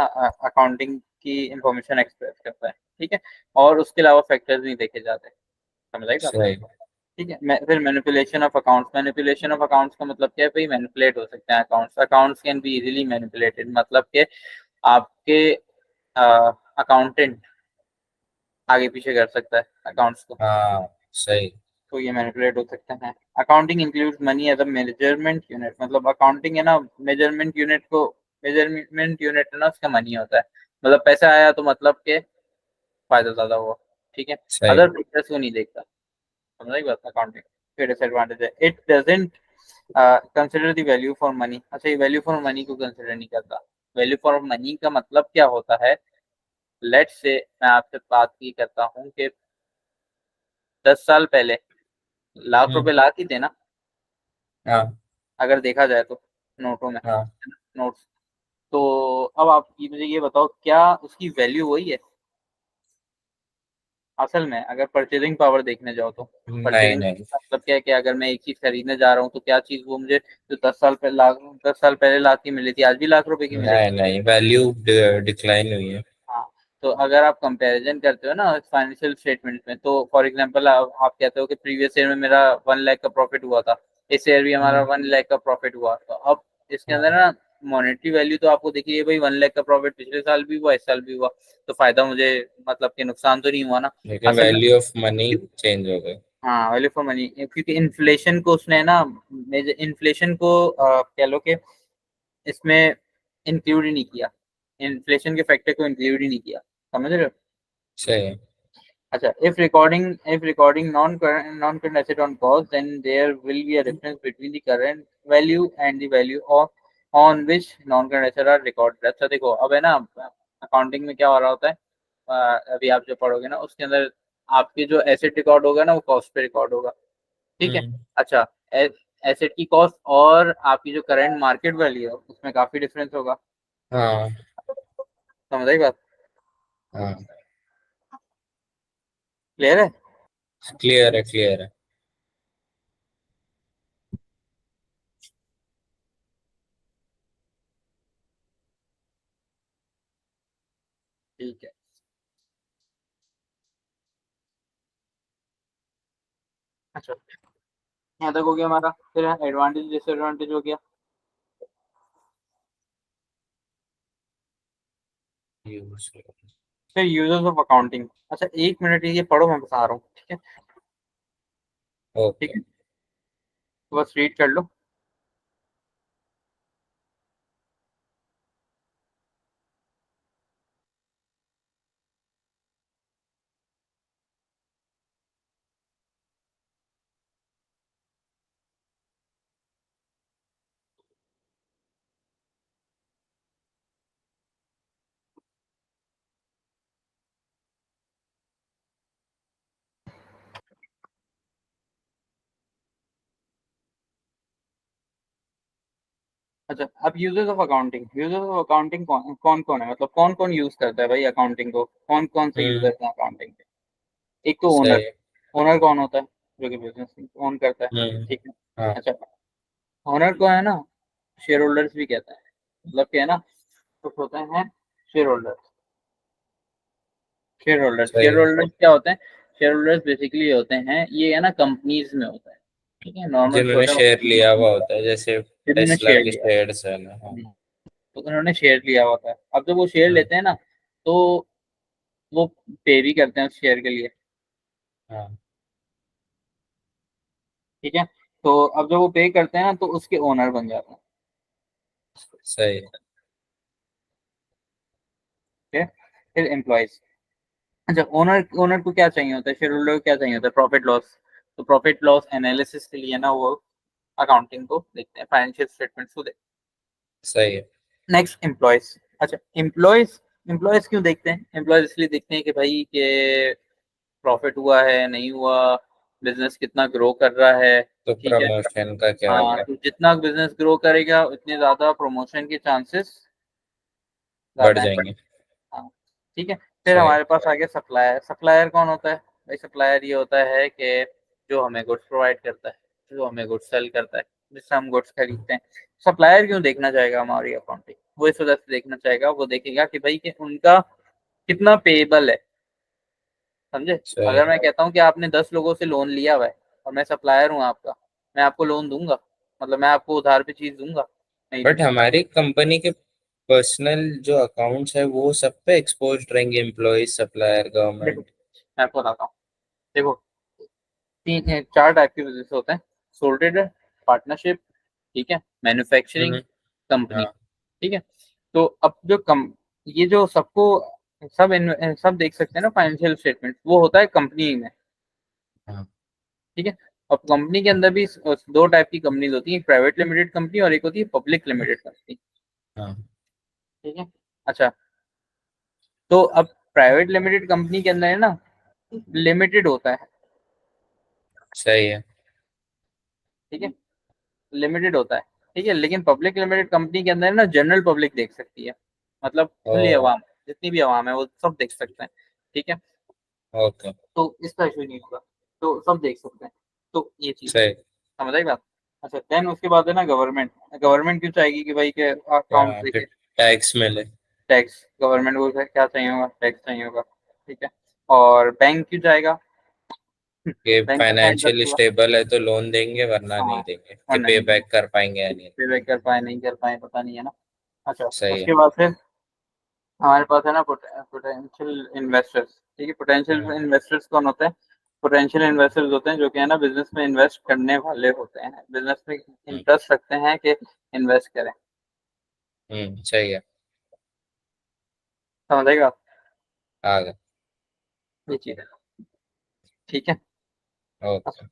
अकाउंटिंग की इंफॉर्मेशन एक्सप्रेस करता है। ठीक है। और उसके अलावा फैक्टर्स नहीं देखे जाते। समझ आई बात। सही ठीक है। फिर manipulation of accounts, manipulation of accounts का मतलब क्या है, भाई मैनिपुलेट हो सकते हैं accounts, accounts can be easily manipulated, मतलब कि आपके अकाउंटेंट आगे पीछे कर सकता है अकाउंट्स को, हाँ सही तो ये मैनिपुलेट हो सकते हैं। Accounting includes money as a measurement unit, मतलब अकाउंटिंग है ना मेजरमेंट यूनिट है ना उसका मनी होता है, मतलब पैसा आया तो मतलब के फायदा ज्यादा हुआ। ठीक है। सही अदर फैक्टर्स को नहीं देखता। समझ आई बात। अकाउंटिंग फिर डिसएडवांटेज है, it doesn't consider the value for money. अच्छा, ये वैल्यू फॉर मनी को कंसिडर नहीं करता। वैल्यू फॉर मनी का मतलब क्या होता है, लेट्स से मैं आपसे बात की करता हूँ कि 10 साल पहले लाख हम्म रुपए लाख ही थे ना, हाँ अगर देखा जाए तो नोटों में, हाँ नोट्स। तो अब आप मुझे ये बताओ क्या उसकी वैल्यू वही है असल में, अगर परचेजिंग पावर देखने जाओ तो। नहीं परचेजिंग नहीं मतलब क्या है कि अगर मैं एक चीज खरीदने जा रहा हूँ तो क्या चीज वो मुझे जो 10 साल पहले लाख की मिली थी आज भी लाख रुपए की नहीं मिलेगी। नहीं वैल्यू डिक्लाइन हुई है हाँ। तो अगर आप कंपैरिजन करते हो ना फाइनेंशियल स्टेटमेंट में, तो फॉर एग्जांपल आप कहते हो कि प्रीवियस ईयर में मेरा 1 लाख का प्रॉफिट हुआ था, इस ईयर भी हमारा हम्म 1 लाख का प्रॉफिट हुआ, तो अब इसके अंदर हाँ ना मॉनेटरी वैल्यू तो आपको देखिए भाई 1 लाख का प्रॉफिट पिछले साल भी हुआ इस साल भी हुआ, तो फायदा मुझे मतलब कि नुकसान तो नहीं हुआ ना। लेकिन असल में वैल्यू ऑफ मनी चेंज हो गई हाँ, वैल्यू फॉर मनी, क्योंकि इन्फ्लेशन को उसने ना इन्फ्लेशन को कह लो कि इसमें इंक्लूड ही नहीं किया, इन्फ्लेशन के फैक्टर को इंक्लूड ही नहीं किया। समझ रहे हो। सही है अच्छा, if recording non-current asset on cost, then there will be a difference between the current value and the value of on which non-current asset are recorded। अच्छा देखो, अब है ना अकाउंटिंग में क्या हो रहा होता है, अभी आप जो पढ़ोगे ना उसके अंदर आपके जो एसेट रिकॉर्ड होगा ना वो कॉस्ट पे रिकॉर्ड होगा। ठीक है। हम्म अच्छा, एसेट की कॉस्ट और आपकी जो करंट मार्केट वैल्यू है उसमें काफी डिफरेंस होगा। हाँ समझ आई बात। हाँ क्लियर है। क्लियर है क्लियर है ठीक है। अच्छा, यहाँ तक हो गया हमारा, फिर एडवांटेज डिसएडवांटेज हो गया। फिर यूजर्स ऑफ अकाउंटिंग। अच्छा, 1 मिनट ये पढ़ो मैं बता रहा हूँ, ठीक है। ठीक ओके है, तो बस रीड कर लो। अच्छा, अब यूजर्स ऑफ अकाउंटिंग कौन कौन है, मतलब कौन कौन यूज करता है भाई अकाउंटिंग को, कौन कौन से हम्म। यूजर्स हैं अकाउंटिंग के। एक तो ओनर, सही। ओनर कौन होता है, जो कि बिजनेस ओन करता है, हम्म। ठीक है। हाँ। अच्छा, ओनर को है ना शेयर होल्डर्स भी कहते हैं, मतलब क्या है ना, कुछ होते हैं शेयर होल्डर्स। सही शेयर है। होल्डर्स क्या होते हैं, शेयर होल्डर्स बेसिकली होते हैं, ये है ना कंपनीज में होता है, ठीक है, नॉर्मल जिन्होंने छोटे शेयर मोटे लिया हुआ कंपनी, होता है, जैसे जिन्होंने टेस्ला शेयर के लिया, शेयर्स है ना। हाँ। तो उन्होंने शेयर लिया होता है। अब जब वो शेयर हाँ। लेते हैं ना, तो वो पे भी करते हैं उस शेयर के लिए, हाँ। ठीक है। तो अब जब वो पे करते हैं ना, तो उसके ओनर बन जाते हैं, सही है। ठीक है। फिर एम्प्लॉयज। अच्छा, ओनर ओनर को क्या चाहिए होता है, शेयर होल्डर को क्या चाहिए होता है, प्रॉफिट लॉस। तो प्रॉफिट लॉस एनालिसिस के लिए ना वो अकाउंटिंग को देखते हैं, फाइनेंशियल स्टेटमेंट्स को देखते सही है। हैं। Next employees. अच्छा, एम्प्लॉयज, एम्प्लॉयज क्यों देखते हैं, एम्प्लॉयज इसलिए देखते हैं कि भाई के प्रॉफिट हुआ है नहीं हुआ, बिजनेस कितना ग्रो कर रहा है, तो ठीक है। प्रमोशन का क्या हाँ, होगा? तो जितना बिजनेस ग्रो करेगा उतने ज्यादा प्रमोशन के चांसेस बढ़ ज्यादा हैं। जाएंगे। हाँ, ठीक है। फिर सही। हमारे पास आ गया सप्लायर। सप्लायर कौन होता है भाई, सप्लायर ये होता है कि जो हमें गुड्स प्रोवाइड करता है, जो हमें गुड्स सेल करता है, जिससे हम गुड्स खरीदते हैं। सप्लायर क्यों देखना चाहेगा हमारी अकाउंटिंग, वो इस वजह से देखना चाहेगा, वो देखेगा कि भाई कि उनका कितना पेएबल है, समझे। सही। अगर मैं कहता हूँ कि आपने 10 लोगों से लोन लिया हुआ है और मैं सप्लायर हूँ आपका, मैं आपको लोन दूंगा, मतलब मैं आपको उधार पे चीज दूंगा, नहीं बट दूंगा। हमारी कंपनी के पर्सनल जो अकाउंट्स है वो सब पे एक्सपोज्ड रहेंगे, एम्प्लॉय, सप्लायर, देखो, गवर्नमेंट। मैं आपको बताता हूँ। देखो, चार टाइप के बिजनेस होते हैं। सोल ट्रेडर, पार्टनरशिप, ठीक है, मैन्युफैक्चरिंग, हम्म। कंपनी, हाँ। ठीक है। तो अब जो कम, ये जो सबको सब देख सकते हैं ना फाइनेंशियल स्टेटमेंट, वो होता है कंपनी में, हाँ। ठीक है। अब कंपनी के अंदर भी दो टाइप की कंपनीज होती है, प्राइवेट लिमिटेड कंपनी और एक होती है पब्लिक लिमिटेड कंपनी, हाँ। ठीक है। अच्छा, तो अब प्राइवेट लिमिटेड कंपनी के अंदर है ना लिमिटेड होता है, सही है। ठीक है, लिमिटेड होता है, ठीक है। लेकिन पब्लिक लिमिटेड कंपनी के अंदर है ना जनरल पब्लिक देख सकती है, मतलब ओ। खुली आवाम, जितनी भी आवाम है वो सब देख सकते हैं, ठीक है। ओके। तो इसका इशू नहीं होगा, तो सब देख सकते हैं, तो ये चीज है, सही। समझ आई बात। अच्छा, देन उसके बाद है ना गवर्नमेंट। गवर्नमेंट क्यों चाहेगी कि भाई के अकाउंट हाँ, कि देखे, टैक्स मिले। टैक्स, गवर्नमेंट को क्या चाहिए होगा, टैक्स चाहिए होगा, ठीक है। और बैंक क्यों जाएगा, कि बैंक का क्या इंटरेस्ट फाइनेंशियली होगा, स्टेबल है तो लोन देंगे, वरना हाँ, नहीं देंगे, कि वरना पे नहीं देंगे, बैक कर पाएंगे या नहीं। पे बैक कर पाए नहीं कर पाए पता नहीं है ना। अच्छा, सही है। उसके बाद फिर हमारे पास है ना पोटेंशियल इन्वेस्टर्स, ठीक है। पोटेंशियल हम्म। इन्वेस्टर्स कौन होते हैं, पोटेंशियल इन्वेस्टर्स होते हैं जो कि है ना बिजनेस में इन्वेस्ट करने वाले होते हैं, बिजनेस में हम्म। इंटरेस्ट रखते हैं कि इन्वेस्ट करें, सही है। समझ आएगा आप? आ गया। ये चीज है, ठीक है। ओके।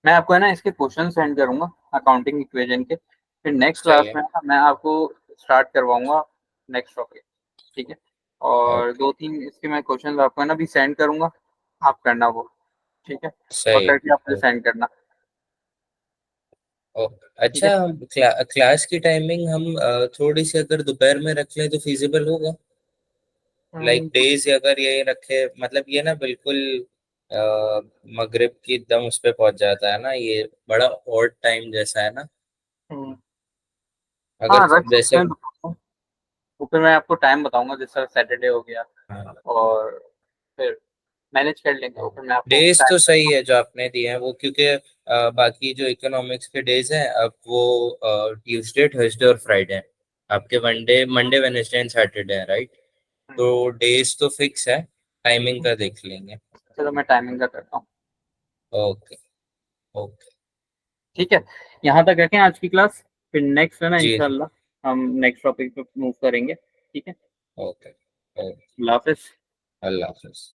मैं आपको है ना इसके क्वेश्चन सेंड करूंगा अकाउंटिंग इक्वेशन के, फिर नेक्स्ट सही क्लास है। में ना मैं आपको स्टार्ट करवाऊंगा नेक्स्ट टॉपिक, ठीक है। और ओके। दो तीन इसके मैं क्वेश्चन आपको है ना भी सेंड करूंगा, आप करना वो, ठीक है। और सही है। करके आप मुझे ओके। सेंड करना, ओके। ठीक अच्छा, है। हम क्लास की टाइमिंग हम थोड़ी सी अगर दोपहर में रख लें तो फिजिबल होगा? लाइक हम्म, डेज अगर यही रखे, मतलब ये ना बिल्कुल मगरिब की एकदम उस पे पहुंच जाता है ना, ये बड़ा ऑड टाइम जैसा है ना। हम्म, अगर हाँ रख सकते जैसे। हैं। तो फिर मैं आपको टाइम बताऊंगा, जिस तरह सैटरडे हो गया, हाँ। और फिर मैनेज कर लेंगे, और फिर मैं आपको डेज तो टाइम। सही है जो आपने दिए हैं वो, क्योंकि बाकी जो इकोनॉमिक्स के डेज हैं अब वो ट्यूसडे, थर्सडे और फ्राइडे हैं। आपके Monday Monday Wednesday and Saturday है, राइट? तो डेज तो फिक्स है, टाइमिंग का देख लेंगे। चलो मैं टाइमिंग का करता हूँ, ओके। ओके। ठीक है। यहाँ तक रखें आज की क्लास, फिर नेक्स्ट है ना जी जी। इंशाल्लाह हम नेक्स्ट टॉपिक पे मूव करेंगे, ठीक है। ओके। ओके। अल्लाह हाफिज। अल्लाह हाफिज।